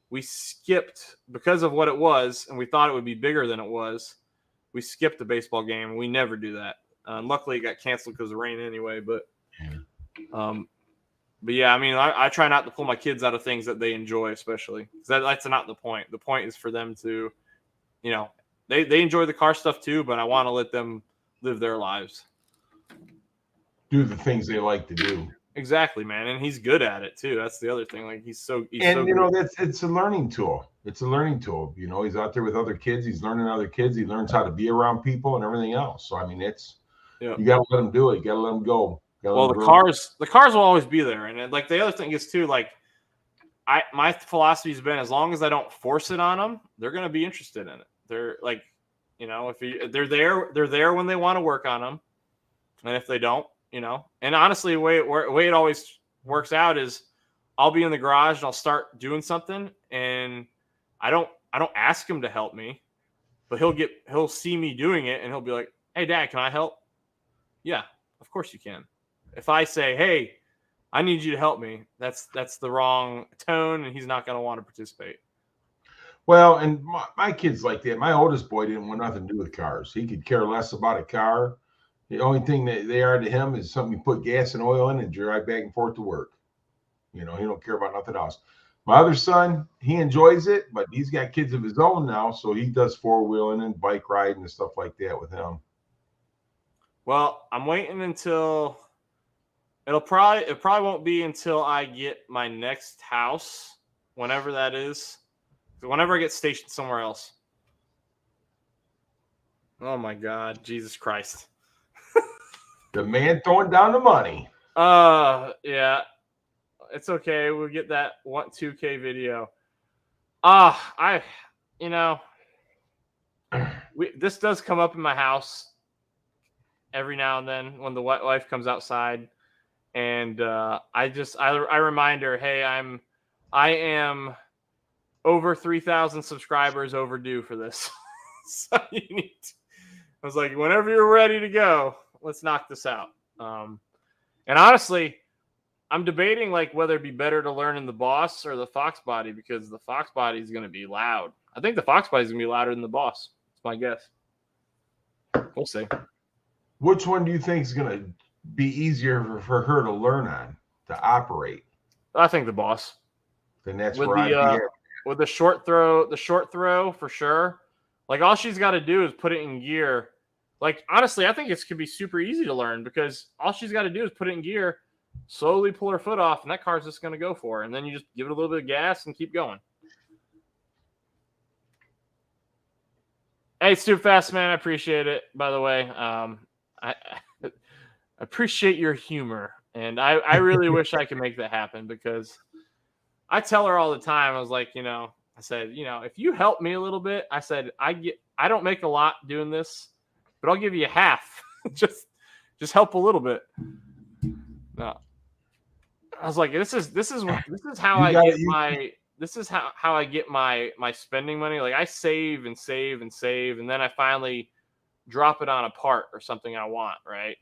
we skipped because of what it was, and we thought it would be bigger than it was. We skipped the baseball game. We never do that. Luckily, it got canceled because of rain anyway. But yeah, I mean, I try not to pull my kids out of things that they enjoy, especially because that's not the point. The point is for them to, they enjoy the car stuff too, but I want to let them live their lives, do the things they like to do. Exactly, man, and he's good at it too. That's the other thing. Like he's so it's a learning tool. It's a learning tool. He's out there with other kids. He's learning other kids. He learns how to be around people and everything else. So I mean, you got to let him do it. You got to let him go. Well, the cars will always be there, and like the other thing is too, like my philosophy has been, as long as I don't force it on them, they're going to be interested in it. They're like, if they're there when they want to work on them, and if they don't, and honestly, the way it always works out is I'll be in the garage and I'll start doing something, and I don't ask him to help me, but he'll see me doing it and he'll be like, "Hey, Dad, can I help?" Yeah, of course you can. If I say, "Hey, I need you to help me," that's the wrong tone, and he's not going to want to participate. Well, and my kids like that. My oldest boy didn't want nothing to do with cars. He could care less about a car. The only thing that they are to him is something you put gas and oil in and drive back and forth to work. He don't care about nothing else. My other son, he enjoys it, but he's got kids of his own now, so he does four-wheeling and bike riding and stuff like that with him. Well, I'm waiting until it probably won't be until I get my next house, whenever that is. Whenever I get stationed somewhere else. Oh my God, Jesus Christ. The man throwing down the money. Yeah. It's okay. We'll get that 2K video. This does come up in my house every now and then when the wife comes outside, And I remind her, hey, I am over 3,000 subscribers overdue for this. So you need to, I was like, whenever you're ready to go, let's knock this out. And honestly, I'm debating like whether it'd be better to learn in the Boss or the Fox Body, because the Fox Body is going to be loud. I think the Fox Body is going to be louder than the Boss. That's my guess. We'll see. Which one do you think is going to be easier for her to learn on, to operate? I think the Boss. Then that's with where I'd be at. with the short throw for sure. Like all she's got to do is put it in gear. Like honestly, I think it could be super easy to learn, because all she's got to do is put it in gear, slowly pull her foot off, and that car's just going to go for her. And then you just give it a little bit of gas and keep going. Hey, Stu Fast Man, I appreciate it. By the way, I appreciate your humor, and I really wish I could make that happen, because I tell her all the time. I was like, I said, if you help me a little bit, I said, I don't make a lot doing this, but I'll give you half. just help a little bit. No. I was like, this is how I get my spending money. Like I save and save and save, and then I finally drop it on a part or something I want, right?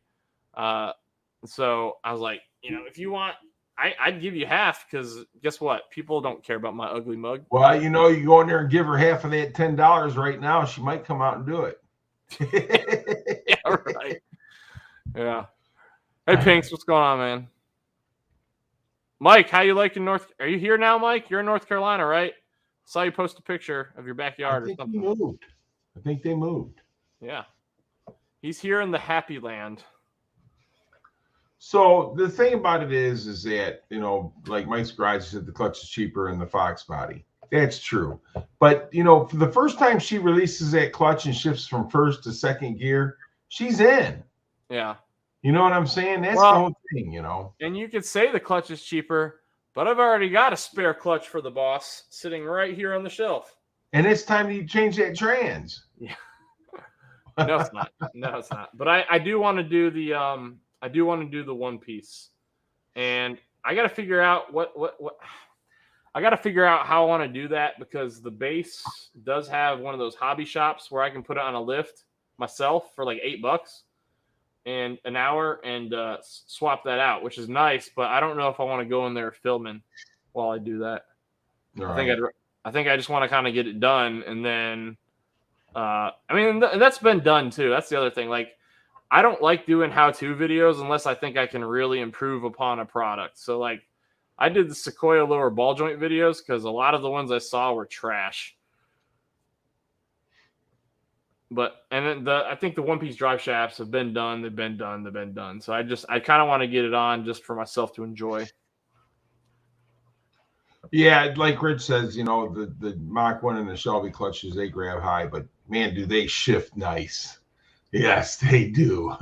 So I was like, if you want, I'd give you half, because guess what? People don't care about my ugly mug. Well, you go in there and give her half of that $10 right now, she might come out and do it. Yeah, right. Yeah. Hey, Pinks, what's going on, man? Mike, how you liking Are you here now, Mike? You're in North Carolina, right? Saw you post a picture of your backyard or something. I think they moved. Yeah. He's here in the happy land. So the thing about it is that, like Mike's Garage said, the clutch is cheaper in the Fox Body. That's true. But, for the first time she releases that clutch and shifts from first to second gear, she's in. Yeah. You know what I'm saying? That's the whole thing, And you could say the clutch is cheaper, but I've already got a spare clutch for the Boss sitting right here on the shelf. And it's time to change that trans. Yeah. No, it's not. No, it's not. But I do want to do the one piece. And I got to figure out what I got to figure out how I want to do that, because the base does have one of those hobby shops where I can put it on a lift myself for like $8 and an hour and swap that out, which is nice. But I don't know if I want to go in there filming while I do that. Right. I think I just want to kind of get it done, and then that's been done too. That's the other thing. Like, I don't like doing how-to videos unless I think I can really improve upon a product. So like, I did the Sequoia lower ball joint videos because a lot of the ones I saw were trash. I think the one-piece drive shafts have been done. They've been done. So I kind of want to get it on just for myself to enjoy. Yeah, like Rich says, the Mach 1 and the Shelby clutches, they grab high, but man, do they shift nice. Yes, they do.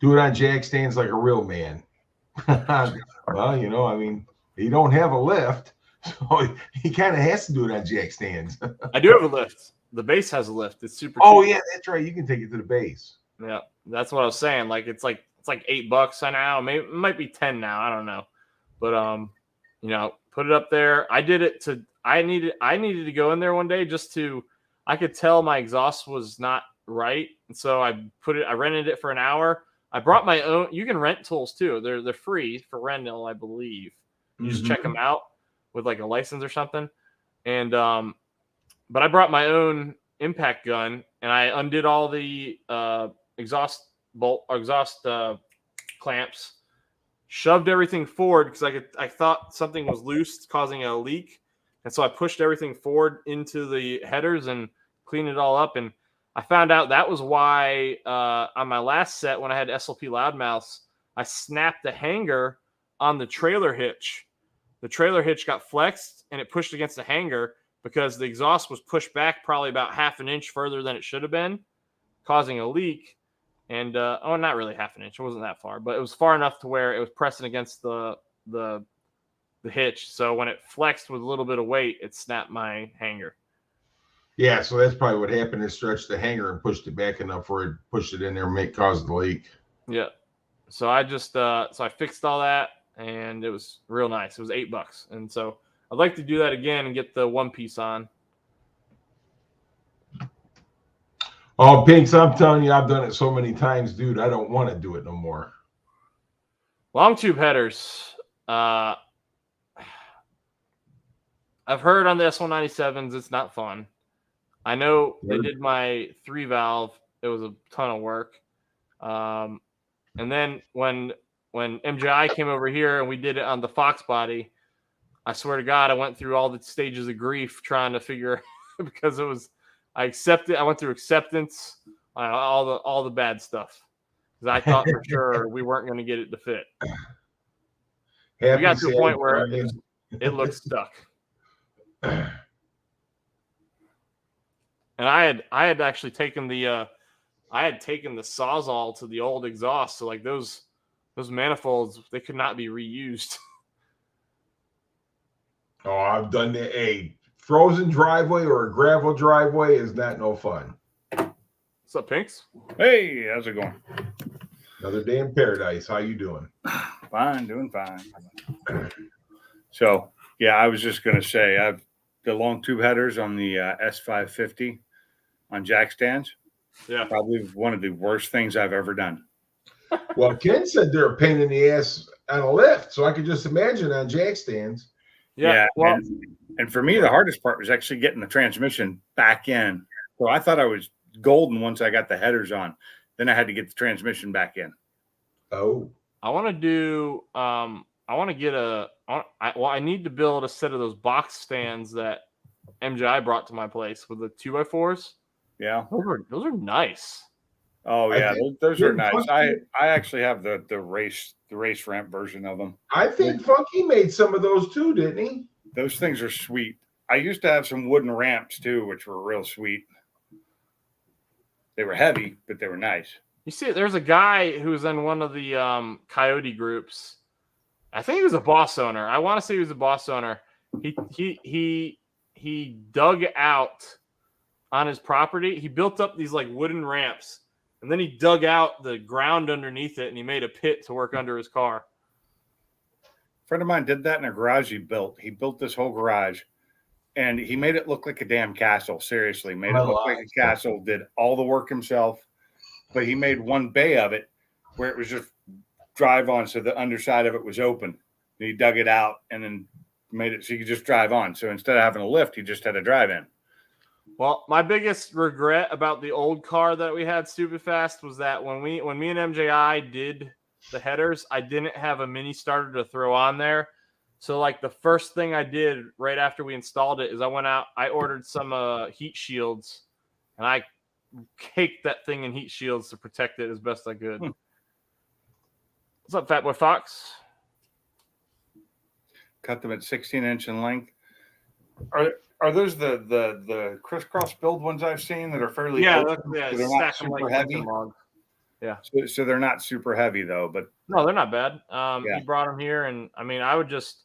Do it on jack stands like a real man. Well, he don't have a lift, so he kind of has to do it on jack stands. I do have a lift. The base has a lift. It's super cheap. Yeah, that's right. You can take it to the base. Yeah, that's what I was saying. Like it's like $8 now. Maybe it might be 10 now. I don't know. But put it up there. I needed to go in there one day I could tell my exhaust was not right. And so I rented it for an hour. I brought my own. You can rent tools too. They're free for rental, I believe. You just check them out with like a license or something. And but I brought my own impact gun, and I undid all the exhaust clamps, shoved everything forward because I thought something was loose causing a leak, and so I pushed everything forward into the headers and cleaned it all up. And I found out that was why on my last set when I had SLP loudmouths, I snapped the hanger on the trailer hitch. The trailer hitch got flexed and it pushed against the hanger because the exhaust was pushed back probably about half an inch further than it should have been, causing a leak. And not really half an inch. It wasn't that far, but it was far enough to where it was pressing against the hitch. So when it flexed with a little bit of weight, it snapped my hanger. Yeah, so that's probably what happened. Is stretched the hanger and pushed it back enough where it pushed it in there and caused the leak. Yeah. So I just so I fixed all that, and it was real nice. It was $8, and so I'd like to do that again and get the one piece on. Oh, Pinks, I'm telling you, I've done it so many times, dude. I don't want to do it no more. Long tube headers. I've heard on the S197s it's not fun. I know they did my 3-valve. It was a ton of work. And then when MJI came over here and we did it on the Fox body, I swear to God, I went through all the stages of grief trying to figure because it was I went through acceptance, all the bad stuff because I thought for sure we weren't going to get it to fit. We got to a point where it looked stuck. And I had actually taken the Sawzall to the old exhaust, so like those manifolds, they could not be reused. Oh, I've done that. A frozen driveway or a gravel driveway is not no fun. What's up, Pinks? Hey, how's it going? Another day in paradise. How you doing? Fine, doing fine. So, yeah, I was just going to say, I've the long tube headers on the S550 on jack stands. Yeah, probably one of the worst things I've ever done. Well, Ken said they're a pain in the ass on a lift, so I could just imagine on jack stands. Yeah, well, and for me, the hardest part was actually getting the transmission back in. So I thought I was golden once I got the headers on. Then I had to get the transmission back in. Oh, I want to do. I want to get I need to build a set of those box stands that MJI brought to my place with the 2x4s. Yeah, those are nice. Oh yeah, those are nice. I actually have the race ramp version of them. I think Funky made some of those too, didn't he? Those things are sweet. I used to have some wooden ramps too, which were real sweet. They were heavy, but they were nice. You see, there's a guy who's in one of the Coyote groups. I think he was a boss owner. I want to say he was a boss owner. He dug out on his property. He built up these like wooden ramps, and then he dug out the ground underneath it, and he made a pit to work under his car. A friend of mine did that in a garage he built. He built this whole garage, and he made it look like a damn castle. Seriously, made it look like a castle. Did all the work himself, but he made one bay of it where it was just drive on, so the underside of it was open. And he dug it out and then made it so you could just drive on. So instead of having a lift, he just had a drive in. Well, my biggest regret about the old car that we had stupid fast was that when me and MJI did the headers, I didn't have a mini starter to throw on there. So like the first thing I did right after we installed it is I went out, I ordered some heat shields, and I caked that thing in heat shields to protect it as best I could. What's up, Fatboy Fox? Cut them at 16-inch in length. Are those the crisscross build ones I've seen that are fairly so they're not super heavy? Yeah. So they're not super heavy though, but no, they're not bad. He brought them here, and I mean, I would just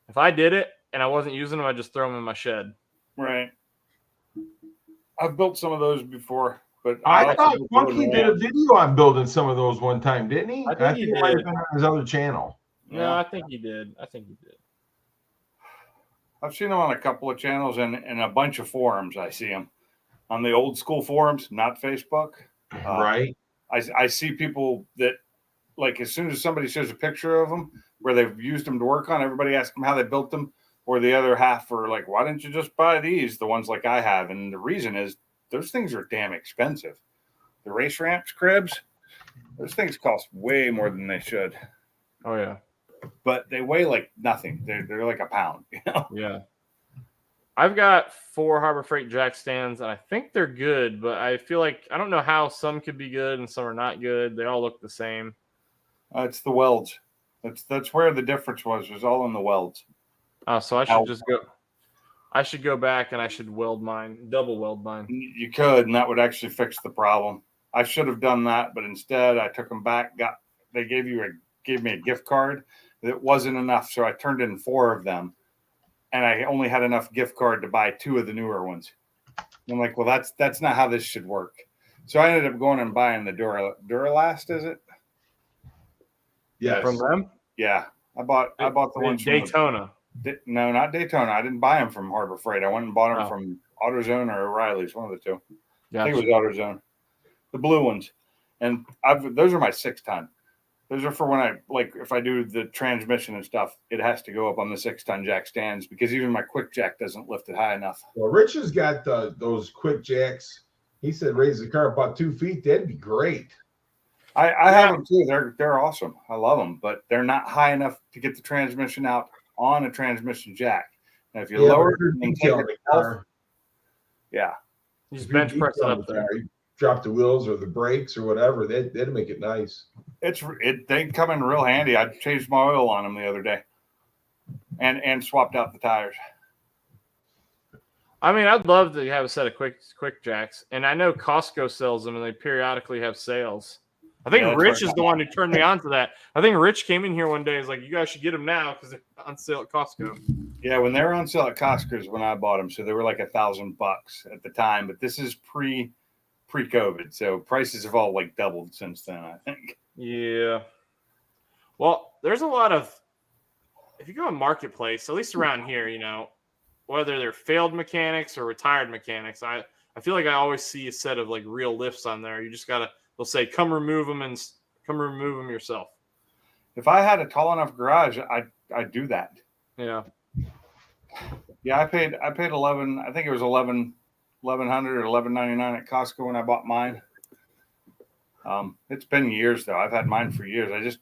if I did it and I wasn't using them, I'd just throw them in my shed. Right. I've built some of those before. But I thought Funky did a video on building some of those one time, didn't he? I think he did. It might have been on his other channel. No, I think he did. I've seen them on a couple of channels and a bunch of forums. I see them on the old school forums, not Facebook. Right. I see people that, like, as soon as somebody shows a picture of them where they've used them to work on, everybody asks them how they built them, or the other half are like, why didn't you just buy these, the ones like I have? And the reason is those things are damn expensive. The race ramps, cribs, those things cost way more than they should. Oh, yeah. But they weigh like nothing. They're like a pound, you know? Yeah. I've got 4 Harbor Freight jack stands, and I think they're good, but I feel like I don't know how some could be good and some are not good. They all look the same. It's the welds. That's where the difference was. It was all in the welds. Oh, so I should just go. I should go back and I should weld mine, double weld mine. You could, and that would actually fix the problem. I should have done that, but instead I took them back. They gave me a gift card. It wasn't enough, so I turned in 4 of them, and I only had enough gift card to buy 2 of the newer ones. I'm like, well, that's not how this should work. So I ended up going and buying the Duralast, is it? Yes. From them? Yeah. I bought the ones from Daytona. No, not Daytona. I didn't buy them from Harbor Freight. I went and bought them Oh. from AutoZone or O'Reilly's, one of the two. Gotcha. I think it was AutoZone. The blue ones. And those are my 6-ton. Those are for when I, like, if I do the transmission and stuff, it has to go up on the 6-ton jack stands because even my quick jack doesn't lift it high enough. Well, Rich has got those quick jacks. He said raise the car about 2 feet. That'd be great. I have them too. They're awesome. I love them, but they're not high enough to get the transmission out on a transmission jack. Now, if you lower it and take it off, yeah, you just bench press it up there. You drop the wheels or the brakes or whatever. That'd make it nice. They come in real handy. I changed my oil on them the other day, and swapped out the tires. I mean, I'd love to have a set of quick jacks, and I know Costco sells them, and they periodically have sales. I think Rich is the one who turned me on to that. I think Rich came in here one day and was like, you guys should get them now because they're on sale at Costco. Yeah, when they were on sale at Costco is when I bought them. So they were like $1,000 at the time. But this is pre-COVID. So prices have all like doubled since then, I think. Yeah. Well, there's a lot of, if you go on Marketplace, at least around here, you know, whether they're failed mechanics or retired mechanics, I feel like I always see a set of like real lifts on there. You just got to, they'll say, come remove them yourself. If I had a tall enough garage, I'd do that. Yeah. Yeah, I paid 11. I think it was 1100 or 11.99 at Costco when I bought mine. It's been years though. I've had mine for years. I just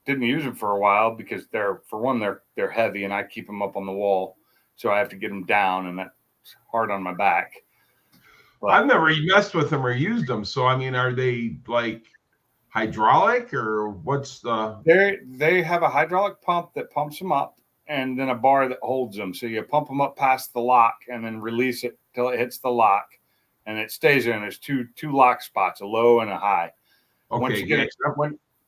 didn't use them for a while because they're heavy and I keep them up on the wall, so I have to get them down, and that's hard on my back. But I've never messed with them or used them. So I mean, are they like hydraulic or what's the? They have a hydraulic pump that pumps them up, and then a bar that holds them. So you pump them up past the lock and then release it till it hits the lock, and it stays there. And there's two lock spots, a low and a high. Okay. Once you get it,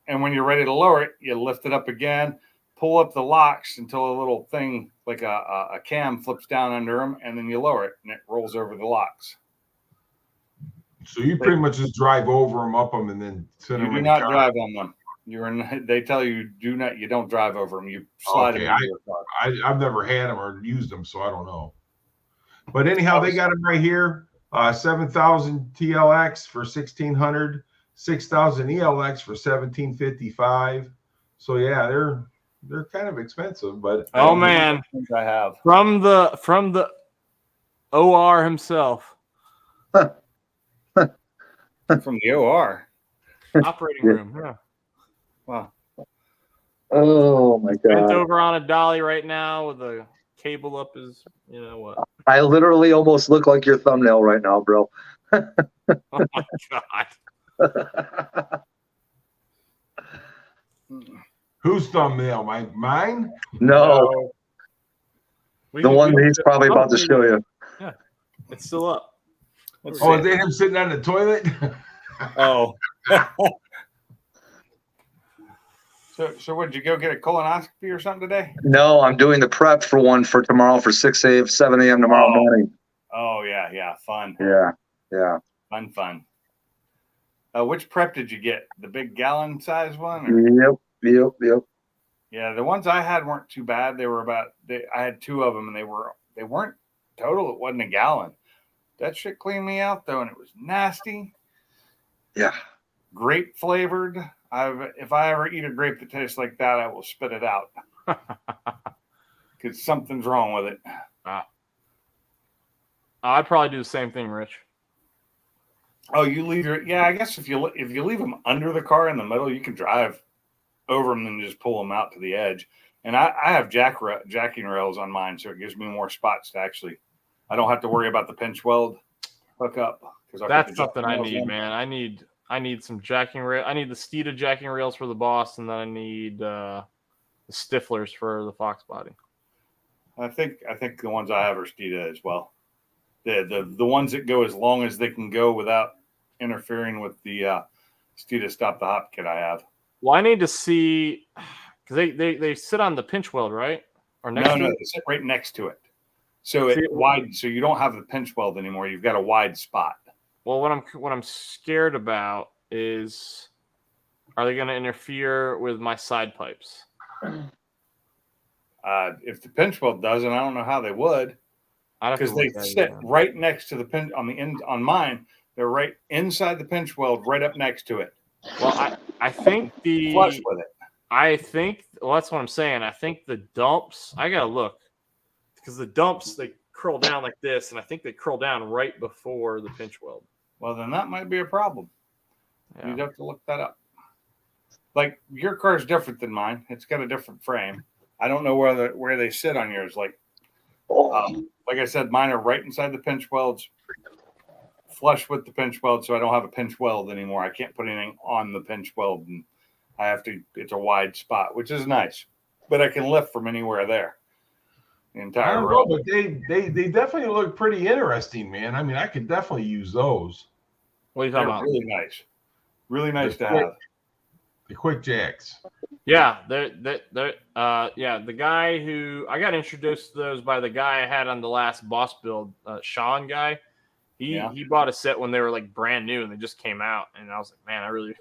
when you're ready to lower it, you lift it up again, pull up the locks until a little thing like a cam flips down under them, and then you lower it, and it rolls over the locks. So you pretty much just drive over them, up them, and then sit them. You do not drive on them. They tell you you don't drive over them. You slide them into your car. I've never had them or used them, so I don't know. But anyhow, they got them right here. 7,000 TLX for 1,600, 6,000 ELX for 1,755. So yeah, they're kind of expensive, but oh man, I have from the OR himself. From the OR operating room. Yeah. Wow. Oh my God. Bent over on a dolly right now with a cable up his, you know what? I literally almost look like your thumbnail right now, bro. Oh my God. Whose thumbnail? Mine? No. The one he's probably about to show you. Yeah. It's still up. Is that him sitting on the toilet? Oh. So what, did you go get a colonoscopy or something today? No, I'm doing the prep for one for tomorrow for 7 a.m. tomorrow morning. Oh, yeah. Fun. Yeah. Fun. Which prep did you get? The big gallon size one? Or? Yep. Yeah, the ones I had weren't too bad. I had 2 of them, and they weren't total. It wasn't a gallon. That shit cleaned me out though, and it was nasty. Yeah. Grape flavored. If I ever eat a grape that tastes like that, I will spit it out. Because something's wrong with it. I'd probably do the same thing, Rich. Oh, you leave I guess if you leave them under the car in the middle, you can drive over them and just pull them out to the edge. And I have jacking rails on mine, so it gives me more spots to actually. I don't have to worry about the pinch weld hookup. That's something I need, man. I need some jacking rail. I need the Steeda jacking rails for the Boss, and then I need the Stiflers for the Fox body. I think the ones I have are Steeda as well. The ones that go as long as they can go without interfering with the Steeda Stop the Hop kit I have. Well, I need to see because they sit on the pinch weld, right? Or no, they sit right next to it. So it wide, so you don't have the pinch weld anymore. You've got a wide spot. Well, what I'm scared about is, are they going to interfere with my side pipes? If the pinch weld doesn't, I don't know how they would, because they sit right next to the pinch on the end. On mine, they're right inside the pinch weld, right up next to it. Well, I think flush with it. That's what I'm saying. I think the dumps. I gotta look, because the dumps, they curl down like this, and I think they curl down right before the pinch weld. Well, then that might be a problem. Yeah. You'd have to look that up. Like, your car is different than mine. It's got a different frame. I don't know where they sit on yours. Like I said, mine are right inside the pinch welds, flush with the pinch weld, so I don't have a pinch weld anymore. I can't put anything on the pinch weld, and I have to. It's a wide spot, which is nice, but I can lift from anywhere there. The entire I don't road. know, but they definitely look pretty interesting, man. I mean, I could definitely use those. What are you talking about? Really nice to have. The quick jacks. Yeah, they're the guy who I got introduced to those by the guy I had on the last boss build, Sean guy. He bought a set when they were like brand new and they just came out, and I was like, man,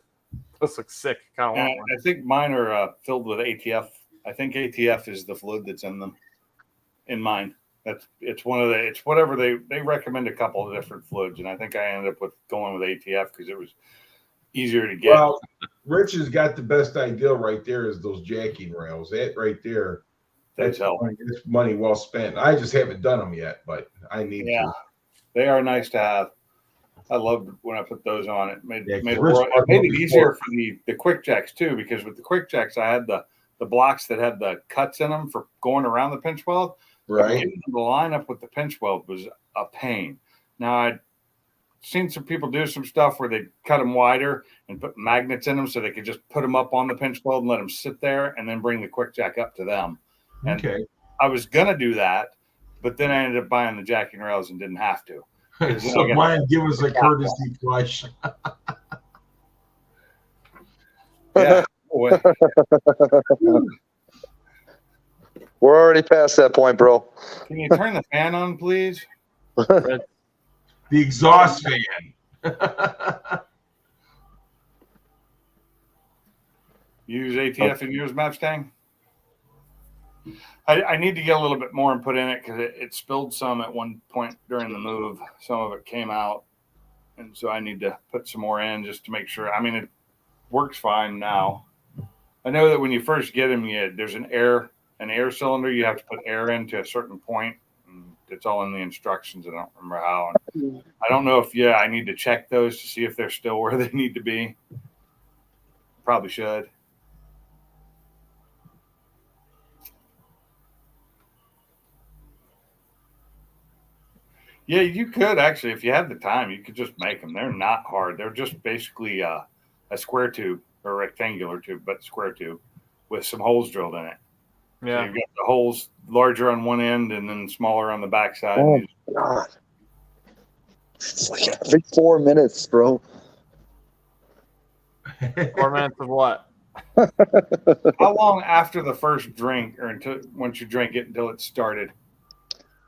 those look sick. Kind of want one. I think mine are filled with ATF. I think ATF is the fluid that's in them. In mine, it's whatever they recommend a couple of different fluids, and I think I ended up going with ATF because it was easier to get. Well, Rich has got the best idea right there is those jacking rails. That right there, that's money well spent. I just haven't done them yet, but I need to. They are nice to have. I loved when I put those on. It made it easier for the quick jacks too, because with the quick jacks I had the blocks that had the cuts in them for going around the pinch weld. Right. Getting the lineup with the pinch weld was a pain. Now I'd seen some people do some stuff where they cut them wider and put magnets in them so they could just put them up on the pinch weld and let them sit there and then bring the quick jack up to them. And I was gonna do that, but then I ended up buying the jacking rails and didn't have to. So Brian, give us a courtesy flush. Yeah. We're already past that point, bro. Can you turn the fan on, please? The exhaust fan. Use ATF and use Mustang. I need to get a little bit more and put in it because it spilled some at one point during the move. Some of it came out, and so I need to put some more in just to make sure. I mean, it works fine now. I know that when you first get them, there's an air cylinder. You have to put air into a certain point. It's all in the instructions. I don't remember how. I don't know if I need to check those to see if they're still where they need to be. Probably should. Yeah, you could actually, if you had the time, you could just make them. They're not hard. They're just basically a square tube or rectangular tube, but square tube with some holes drilled in it. Yeah, so you've got the holes larger on one end and then smaller on the backside. Oh God! It's like every 4 minutes, bro. 4 minutes of what? How long after the first drink, or once you drink it until it started?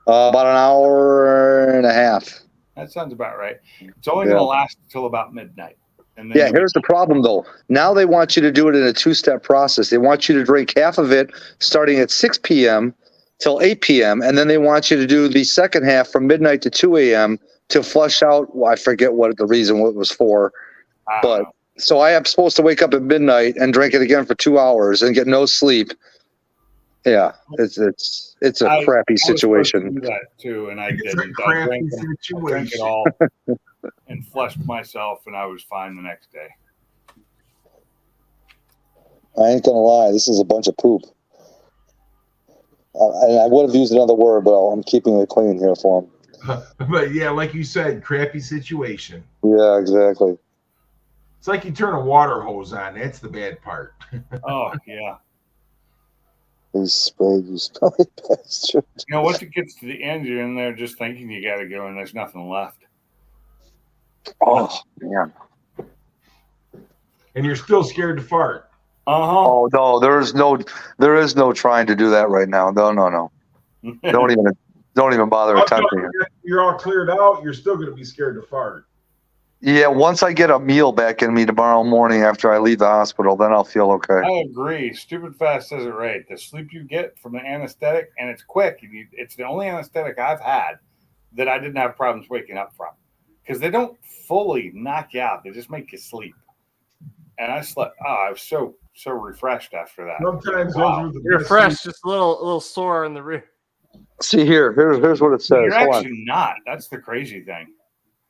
About an hour and a half. That sounds about right. It's only going to last until about midnight. And then here's the problem, though. Now they want you to do it in a two-step process. They want you to drink half of it starting at 6 p.m. till 8 p.m., and then they want you to do the second half from midnight to 2 a.m. to flush out. Well, I forget what it was for. But so I am supposed to wake up at midnight and drink it again for 2 hours and get no sleep. Yeah, it's a crappy situation. I was supposed to do that too, and I didn't. I drank it all and flushed myself, and I was fine the next day. I ain't gonna lie, this is a bunch of poop. I would have used another word, but I'm keeping it clean here for him. But yeah, like you said, crappy situation. Yeah, exactly. It's like you turn a water hose on. That's the bad part. Oh yeah. You smelly bastard. You know, once it gets to the end, you're in there just thinking you got to go, and there's nothing left. Oh man. And you're still scared to fart. Oh no, there is no trying to do that right now. No. Don't even Don't even bother attempting it. You're all cleared out. You're still going to be scared to fart. Yeah, once I get a meal back in me tomorrow morning after I leave the hospital, then I'll feel okay. I agree. Stupid Fast says it right. The sleep you get from the anesthetic, and it's quick. It's the only anesthetic I've had that I didn't have problems waking up from, because they don't fully knock you out. They just make you sleep. And I slept. Oh, I was so refreshed after that. Sometimes those are the You're best fresh, sleep. just a little sore in the rear. See here's what it says. You're Hold on. actually not. That's the crazy thing.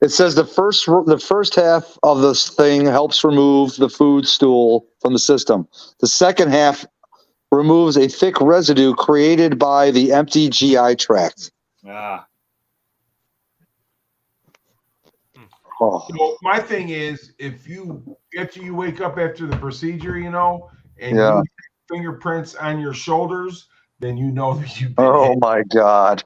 It says the first half of this thing helps remove the food stool from the system. The second half removes a thick residue created by the empty GI tract. Ah, Oh, So my thing is, if you after you wake up after the procedure, you know, and Yeah. you have fingerprints on your shoulders, then you know that you've been oh hit. my God.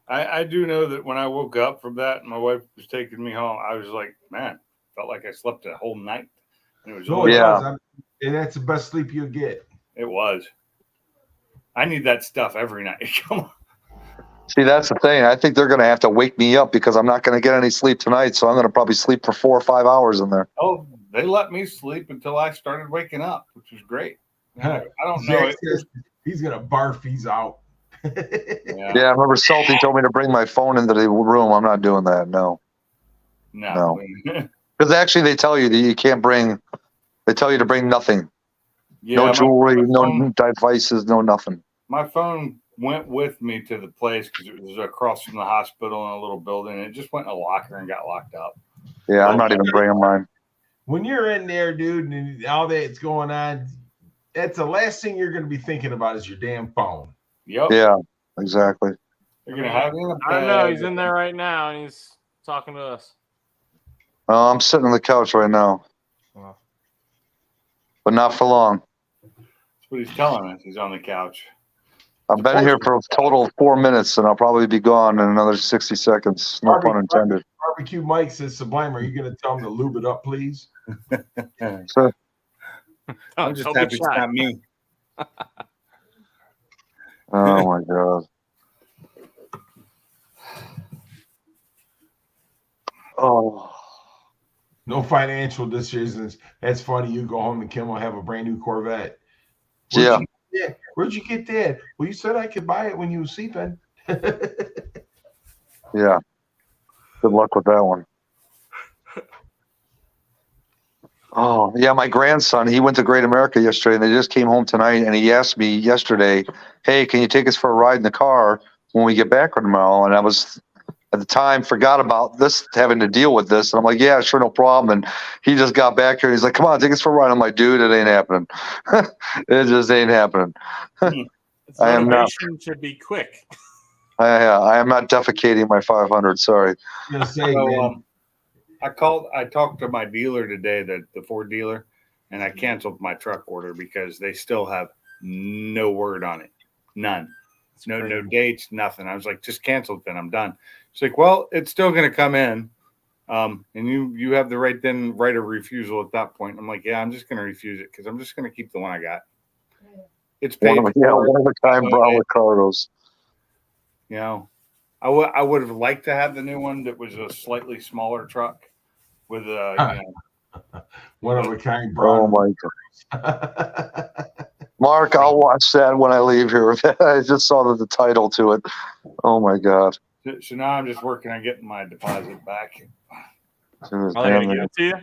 I do know that when I woke up from that and my wife was taking me home, I was like, man, felt like I slept a whole night. And it was No, only, it Yeah. does. And that's the best sleep you'll get. it was. I need that stuff every night. Come on. See, that's the thing. I think they're going to have to wake me up because I'm not going to get any sleep tonight. So I'm going to probably sleep for 4 or 5 hours in there. Oh, they let me sleep until I started waking up, which was great. I don't know. Zach says he's gonna barf. He's out. Yeah. Yeah, I remember Salty told me to bring my phone into the room. I'm not doing that. No. No. Because actually they tell you that you can't bring, they tell you to bring nothing. Yeah, No jewelry, my no phone, devices, no nothing. my phone went with me to the place because it was across from the hospital in a little building. It just went in a locker and got locked up. Yeah, I'm not even bringing mine. When you're in there, dude, and all that's going on, that's the last thing you're gonna be thinking about is your damn phone. Yep. Yeah, exactly. They're gonna have you in a I don't know. bag. He's in there right now, and he's talking to us. I'm sitting on the couch right now, Wow. but not for long. That's what he's telling us. He's on the couch. I've been here for a total of 4 minutes, and I'll probably be gone in another 60 seconds. No pun intended. Barbecue Mike says, Sublime, are you gonna tell him to lube it up, please? So, I'm just Don't be happy it's shy. not me. oh my God. Oh, No financial decisions. That's funny. You go home and Kim will have a brand new Corvette. Where'd yeah. you get that? Where'd you get that? Well, you said I could buy it when you were sleeping. Yeah. Good luck with that one. Oh, yeah. My grandson, he went to Great America yesterday, and they just came home tonight, and he asked me yesterday, hey, can you take us for a ride in the car when we get back tomorrow? And I was, at the time, forgot about this, having to deal with this. And I'm like, yeah, sure, no problem. And he just got back here, and he's like, come on, take us for a ride. I'm like, dude, it ain't happening. It just ain't happening. Its I am not. motivation should be quick. I am not defecating my 500. Sorry. I'm gonna say, So man, I talked to my dealer today, the Ford dealer, and I canceled my truck order because they still have no word on it. None. No dates, nothing. I was like, just cancel it then. I'm done. She's like, well, it's still gonna come in. And you have the right of refusal at that point. I'm like, yeah, I'm just gonna refuse it because I'm just gonna keep the one I got. It's paid One of for. the time Brown Ricardos. You know, I would have liked to have the new one that was a slightly smaller truck with a one of a kind, Oh brown. my God. Mark, I'll watch that when I leave here. I just saw the title to it. Oh my God. So now I'm just working on getting my deposit back. Are they going to give it to you?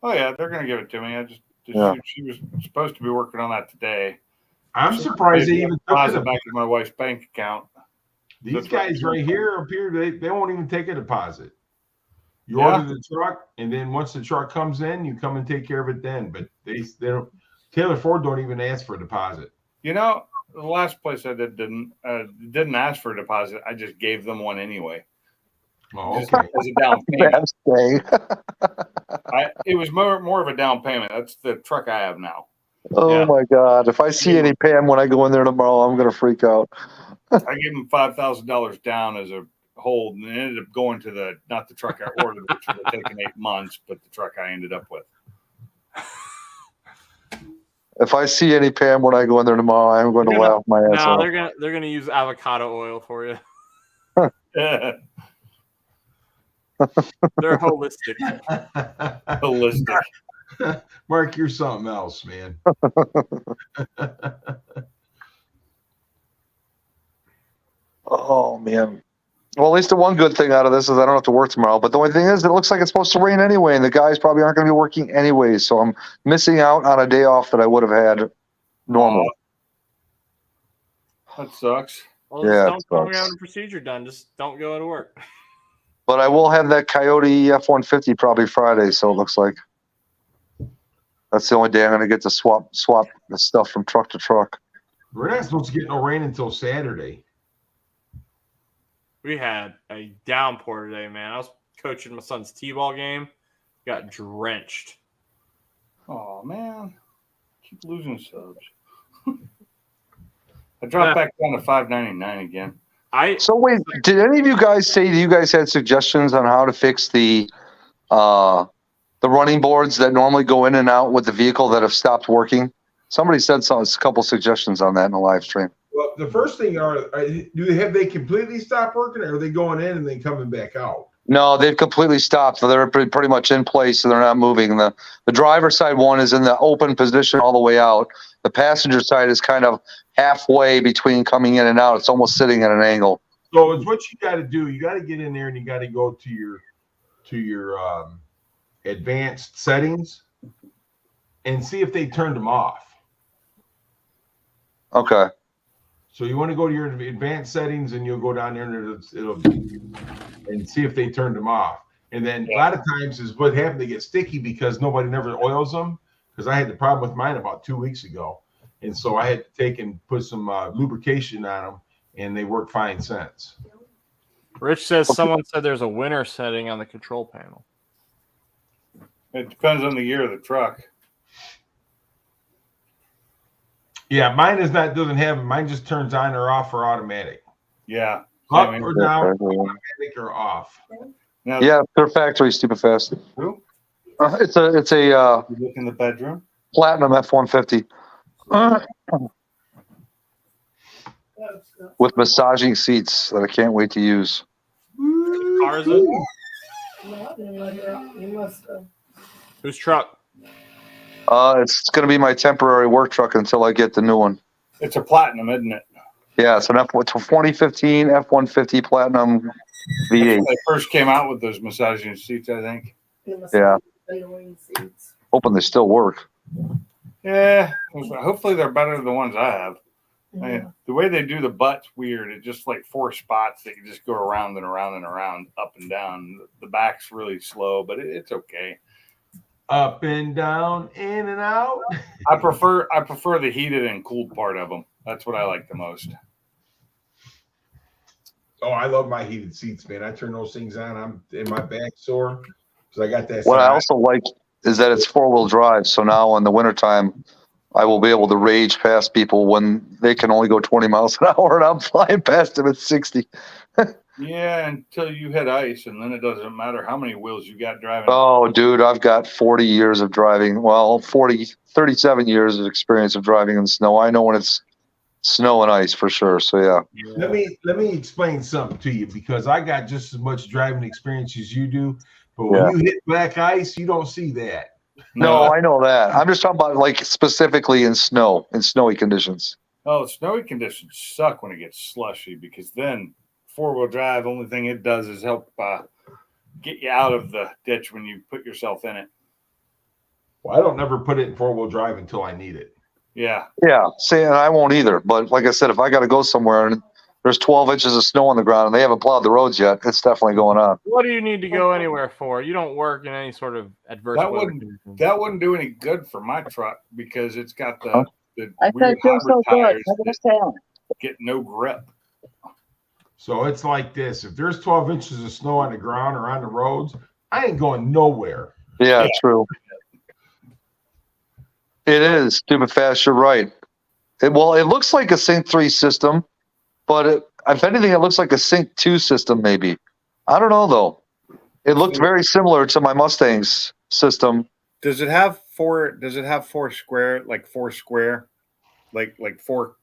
Oh yeah, they're gonna give it to me. Yeah. She was supposed to be working on that today. I'm surprised they even took Deposit it. back in my wife's bank account. These guys right here up here, they won't even take a deposit. You Yeah. order the truck, and then once the truck comes in, you come and take care of it then. But they don't. Taylor Ford don't even ask for a deposit. You know, the last place I didn't ask for a deposit. I just gave them one anyway. Oh, Just okay. as a down payment. That's gay. It was more of a down payment. That's the truck I have now. Oh Yeah. my God. If I see any Pam when I go in there tomorrow, I'm going to freak out. I gave them $5,000 down as a hold, and it ended up going to not the truck I ordered, which would have taken 8 months, but the truck I ended up with. If I see any Pam when I go in there tomorrow, I'm going to laugh my ass No, off. they're gonna use avocado oil for you. Yeah. They're holistic. Holistic. Mark, you're something else, man. Oh man. Well, at least the one good thing out of this is I don't have to work tomorrow. But the only thing is, it looks like it's supposed to rain anyway, and the guys probably aren't going to be working anyway. So I'm missing out on a day off that I would have had normal. That sucks. Well, Yeah, just don't it have sucks. a procedure done. Just don't go to work. But I will have that Coyote F-150 probably Friday. So it looks like that's the only day I'm going to get to swap the stuff from truck to truck. We're not supposed to get no rain until Saturday. We had a downpour today, man. I was coaching my son's t-ball game. Got drenched. Oh man, keep losing subs. I dropped back down to $5.99 again. So wait, did any of you guys say that you guys had suggestions on how to fix the running boards that normally go in and out with the vehicle that have stopped working? Somebody said a couple suggestions on that in the live stream. Well, the first thing have they completely stopped working, or are they going in and then coming back out? No, they've completely stopped. So they're pretty much in place, so they're not moving. The driver's side one is in the open position all the way out. The passenger side is kind of halfway between coming in and out. It's almost sitting at an angle. So it's what you got to do. You got to get in there and you got to go to your advanced settings and see if they turned them off. Okay. So you want to go to your advanced settings and you'll go down there and it'll and see if they turned them off. And then a lot of times is what happened. They get sticky because nobody never oils them. Because I had the problem with mine about 2 weeks ago, and so I had to take and put some lubrication on them, and they work fine since. Rich says someone said there's a winter setting on the control panel. It depends on the year of the truck. Yeah, mine doesn't have. Mine just turns on or off or automatic. Yeah. Up or down, automatic or off. Now, Yeah, they're factory stupid fast. who? It's a You look in the bedroom. Platinum F-150 with massaging seats that I can't wait to use. Car is it? Whose truck? It's going to be my temporary work truck until I get the new one. It's a platinum, isn't it? Yeah, it's an 2015 F-150 Platinum V8. They first came out with those massaging seats, I think. Yeah. Hoping they still work. Yeah. Hopefully they're better than the ones I have. I mean, the way they do the butt's weird. It's just like 4 spots that you just go around and around and around, up and down. The back's really slow, but it's okay. Up and down, in and out. I prefer the heated and cooled part of them. That's what I like the most. Oh, I love my heated seats, man. I turn those things on. I'm in my back sore because I got that. What I also like is that it's 4-wheel drive. So now in the wintertime, I will be able to rage past people when they can only go 20 miles an hour and I'm flying past them at 60. Yeah, until you hit ice, and then it doesn't matter how many wheels you got driving. Oh, dude, I've got 40 years of driving. Well, 37 years of experience of driving in the snow. I know when it's snow and ice for sure. So yeah. Let me explain something to you because I got just as much driving experience as you do. But when you hit black ice, you don't see that. No, I know that. I'm just talking about like specifically in snowy conditions. Oh, snowy conditions suck when it gets slushy because then 4-wheel drive, only thing it does is help get you out of the ditch when you put yourself in it. Well, I don't never put it in 4-wheel drive until I need it. Yeah. Yeah, and I won't either. But like I said, if I got to go somewhere and there's 12 inches of snow on the ground and they haven't plowed the roads yet, it's definitely going on. What do you need to go anywhere for? You don't work in any sort of adverse weather conditions. That wouldn't do any good for my truck because it's got the I weird said feel so hybrid good. tires How that about get no grip. So it's like this. If there's 12 inches of snow on the ground or on the roads, I ain't going nowhere. Yeah, true. It is stupid fast. You're right. It looks like a Sync 3 system, but if anything, it looks like a Sync 2 system maybe. I don't know, though. It looked very similar to my Mustang's system. Does it have four? Does it have four square, like four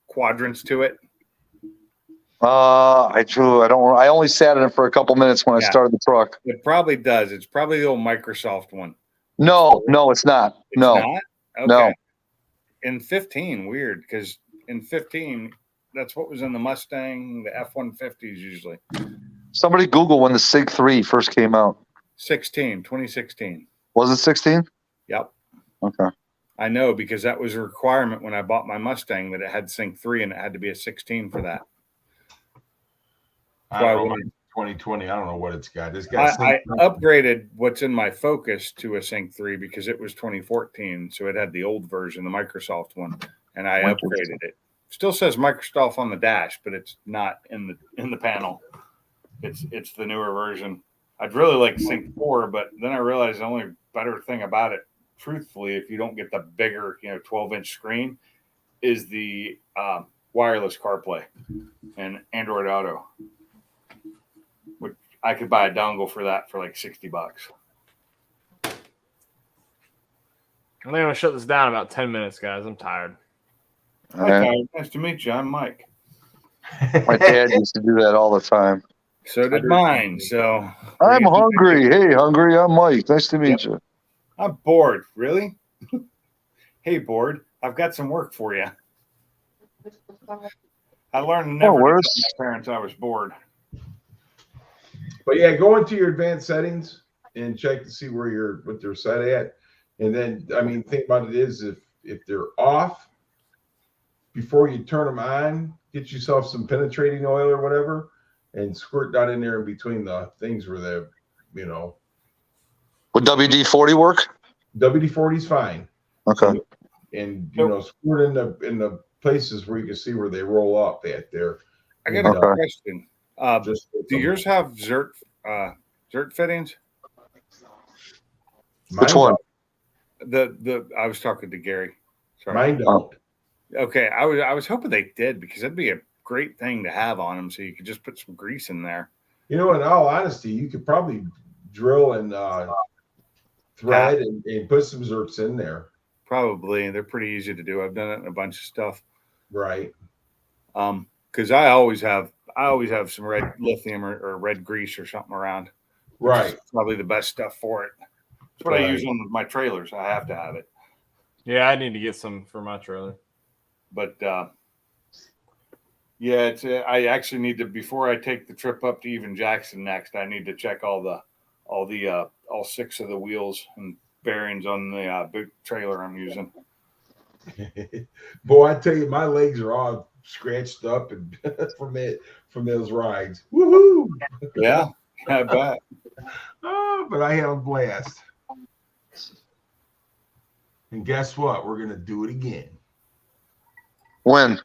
quadrants to it? I true. I don't. I only sat in it for a couple minutes when I Yeah. started the truck. It probably does. It's probably the old Microsoft one. No, it's not. It's No, not? Okay. no. In 15, weird, because in 15, that's what was in the Mustang, the F-150s usually. Somebody Google when the Sig 3 first came out. 2016. Was it 16? Yep. Okay. I know, because that was a requirement when I bought my Mustang that it had Sync 3 and it had to be a 16 for that. I don't know. 2020. I don't know what it's got. It's got. I upgraded what's in my Focus to a Sync 3 because it was 2014, so it had the old version, the Microsoft one, and I upgraded it. Still says Microsoft on the dash, but it's not in the panel. It's the newer version. I'd really like Sync 4, but then I realized the only better thing about it, truthfully, if you don't get the bigger, 12-inch screen, is the wireless CarPlay and Android Auto. Which I could buy a dongle for that for like $60. I think I'm gonna shut this down in about 10 minutes, guys. I'm tired. Hi, nice to meet you. I'm Mike. My dad used to do that all the time. So did mine. So I'm hungry. Hey, hungry. I'm Mike. Nice to meet you. I'm bored. Really? Hey, bored. I've got some work for you. I learned never to tell my parents I was bored. But yeah, go into your advanced settings and check to see what they're set at. And then, I mean, think about it is if they're off, before you turn them on, get yourself some penetrating oil or whatever and squirt that in there in between the things where they're, Would WD-40 work? WD-40 is fine. Okay. And squirt in the places where you can see where they roll up at there. I got a question. Do yours have Zert fittings? Which one? I was talking to Gary. Sorry. Mine don't. Okay, I was hoping they did, because that'd be a great thing to have on them, so you could just put some grease in there. In all honesty, you could probably drill and thread and put some Zerts in there. Probably. They're pretty easy to do. I've done it in a bunch of stuff. Right. Because I always have some red lithium or red grease or something around. Right. Probably the best stuff for it. That's what I use on my trailers. I have to have it. Yeah, I need to get some for my trailer. But yeah, I actually need to, before I take the trip up to Even Jackson next, I need to check all 6 of the wheels and bearings on the big trailer I'm using. Boy, I tell you, my legs are all scratched up and from those rides. Woohoo! Yeah, I bet. Oh, but I had a blast. And guess what? We're gonna do it again. When?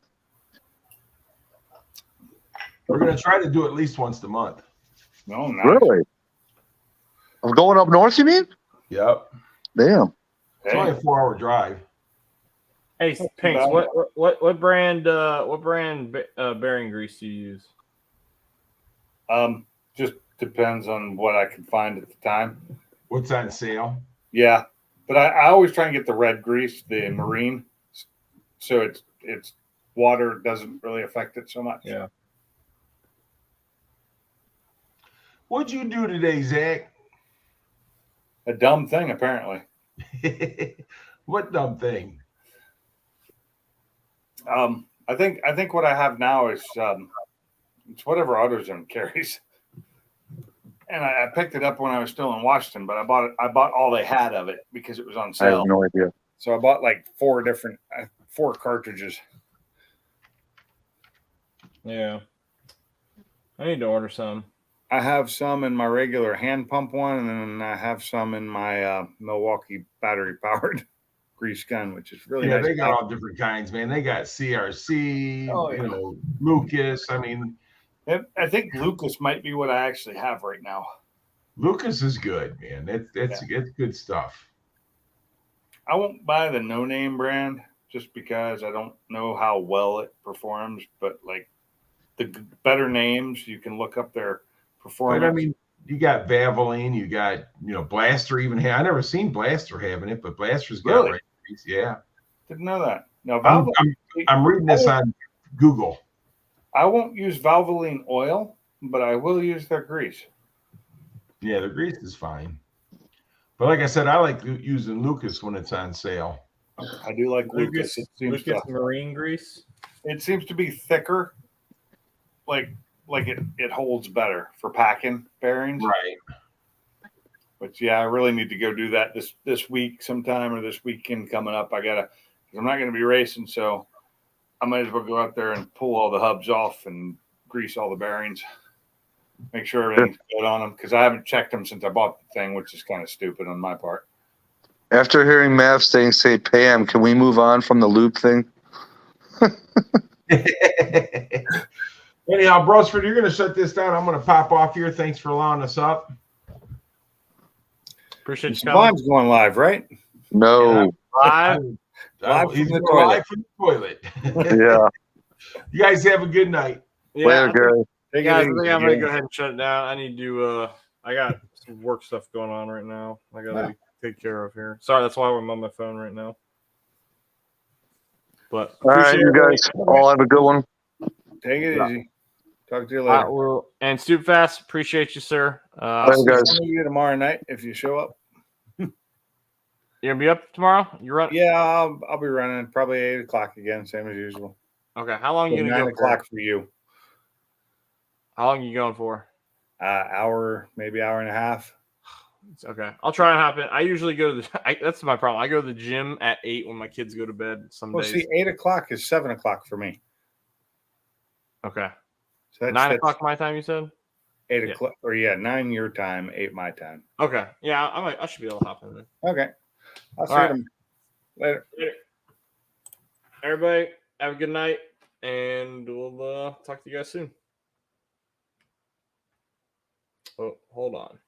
We're gonna try to do it at least once a month. No, nice. Really? I'm going up north, you mean? Yep. Damn. It's only a 4-hour drive. Hey, Pinks, what brand bearing grease do you use? Just depends on what I can find at the time. What's on sale? Yeah, but I always try and get the red grease, the marine, so it's water doesn't really affect it so much. Yeah. What'd you do today, Zach? A dumb thing, apparently. What dumb thing? I think what I have now is it's whatever AutoZone carries, and I picked it up when I was still in Washington, but I bought all they had of it because it was on I sale. have no idea. So I bought like 4 cartridges. Yeah. I need to order some. I have some in my regular hand pump one, and then I have some in my Milwaukee battery powered grease gun, which is really nice. They got all different kinds, man. They got CRC, Oh, yeah. Lucas. I mean, I think Lucas might be what I actually have right now. Lucas is good, man. It's good stuff. I won't buy the no-name brand just because I don't know how well it performs, but like the better names, you can look up their performance. But I mean, you got Valvoline, you got Blaster even I never seen Blaster having it, but Blaster's got Really? right grease. Yeah. Didn't know that. No, I'm, Valvoline. I'm reading this on Google. I won't use Valvoline oil, but I will use their grease. Yeah, the grease is fine. But like I said, I like using Lucas when it's on sale. I do like Lucas. Lucas marine grease. It seems to be thicker. Like it holds better for packing bearings. Right. But yeah, I really need to go do that this week sometime, or this weekend coming up. I'm not going to be racing, so I might as well go out there and pull all the hubs off and grease all the bearings. Make sure everything's good on them, because I haven't checked them since I bought the thing, which is kind of stupid on my part. After hearing Mav saying St. Pam, can we move on from the loop thing? Anyhow, Brosford, you're going to shut this down. I'm going to pop off here. Thanks for allowing us up. Appreciate you coming. Sublime's going live, right? No. Live. He's going live from the toilet. Yeah. You guys have a good night. Later, Gary. Guys, I think I'm going to go ahead and shut it down. I need to, I got some work stuff going on right now. I got to take care of here. Sorry, that's why I'm on my phone right now. But all right, you guys all have a good one. Take it easy. Talk to you later. And Stoopfast, appreciate you, sir. Later, guys. I'll see you tomorrow night if you show up. You're gonna be up tomorrow? You're running? Yeah, I'll be running probably 8 o'clock again, same as usual. Okay. How long are you gonna 9 go o'clock for you? How long are you going for? Hour, maybe hour and a half. It's okay. I'll try and hop in. I usually go to the. That's my problem. I go to the gym at 8 when my kids go to bed. Some days. See, 8 o'clock is 7 o'clock for me. Okay. So 9 o'clock my time. You said 8 o'clock, or 9 your time, 8 my time. Okay. Yeah, I should be able to hop in there. Okay. I'll see right. them later. Everybody, have a good night, and we'll talk to you guys soon. Oh, hold on.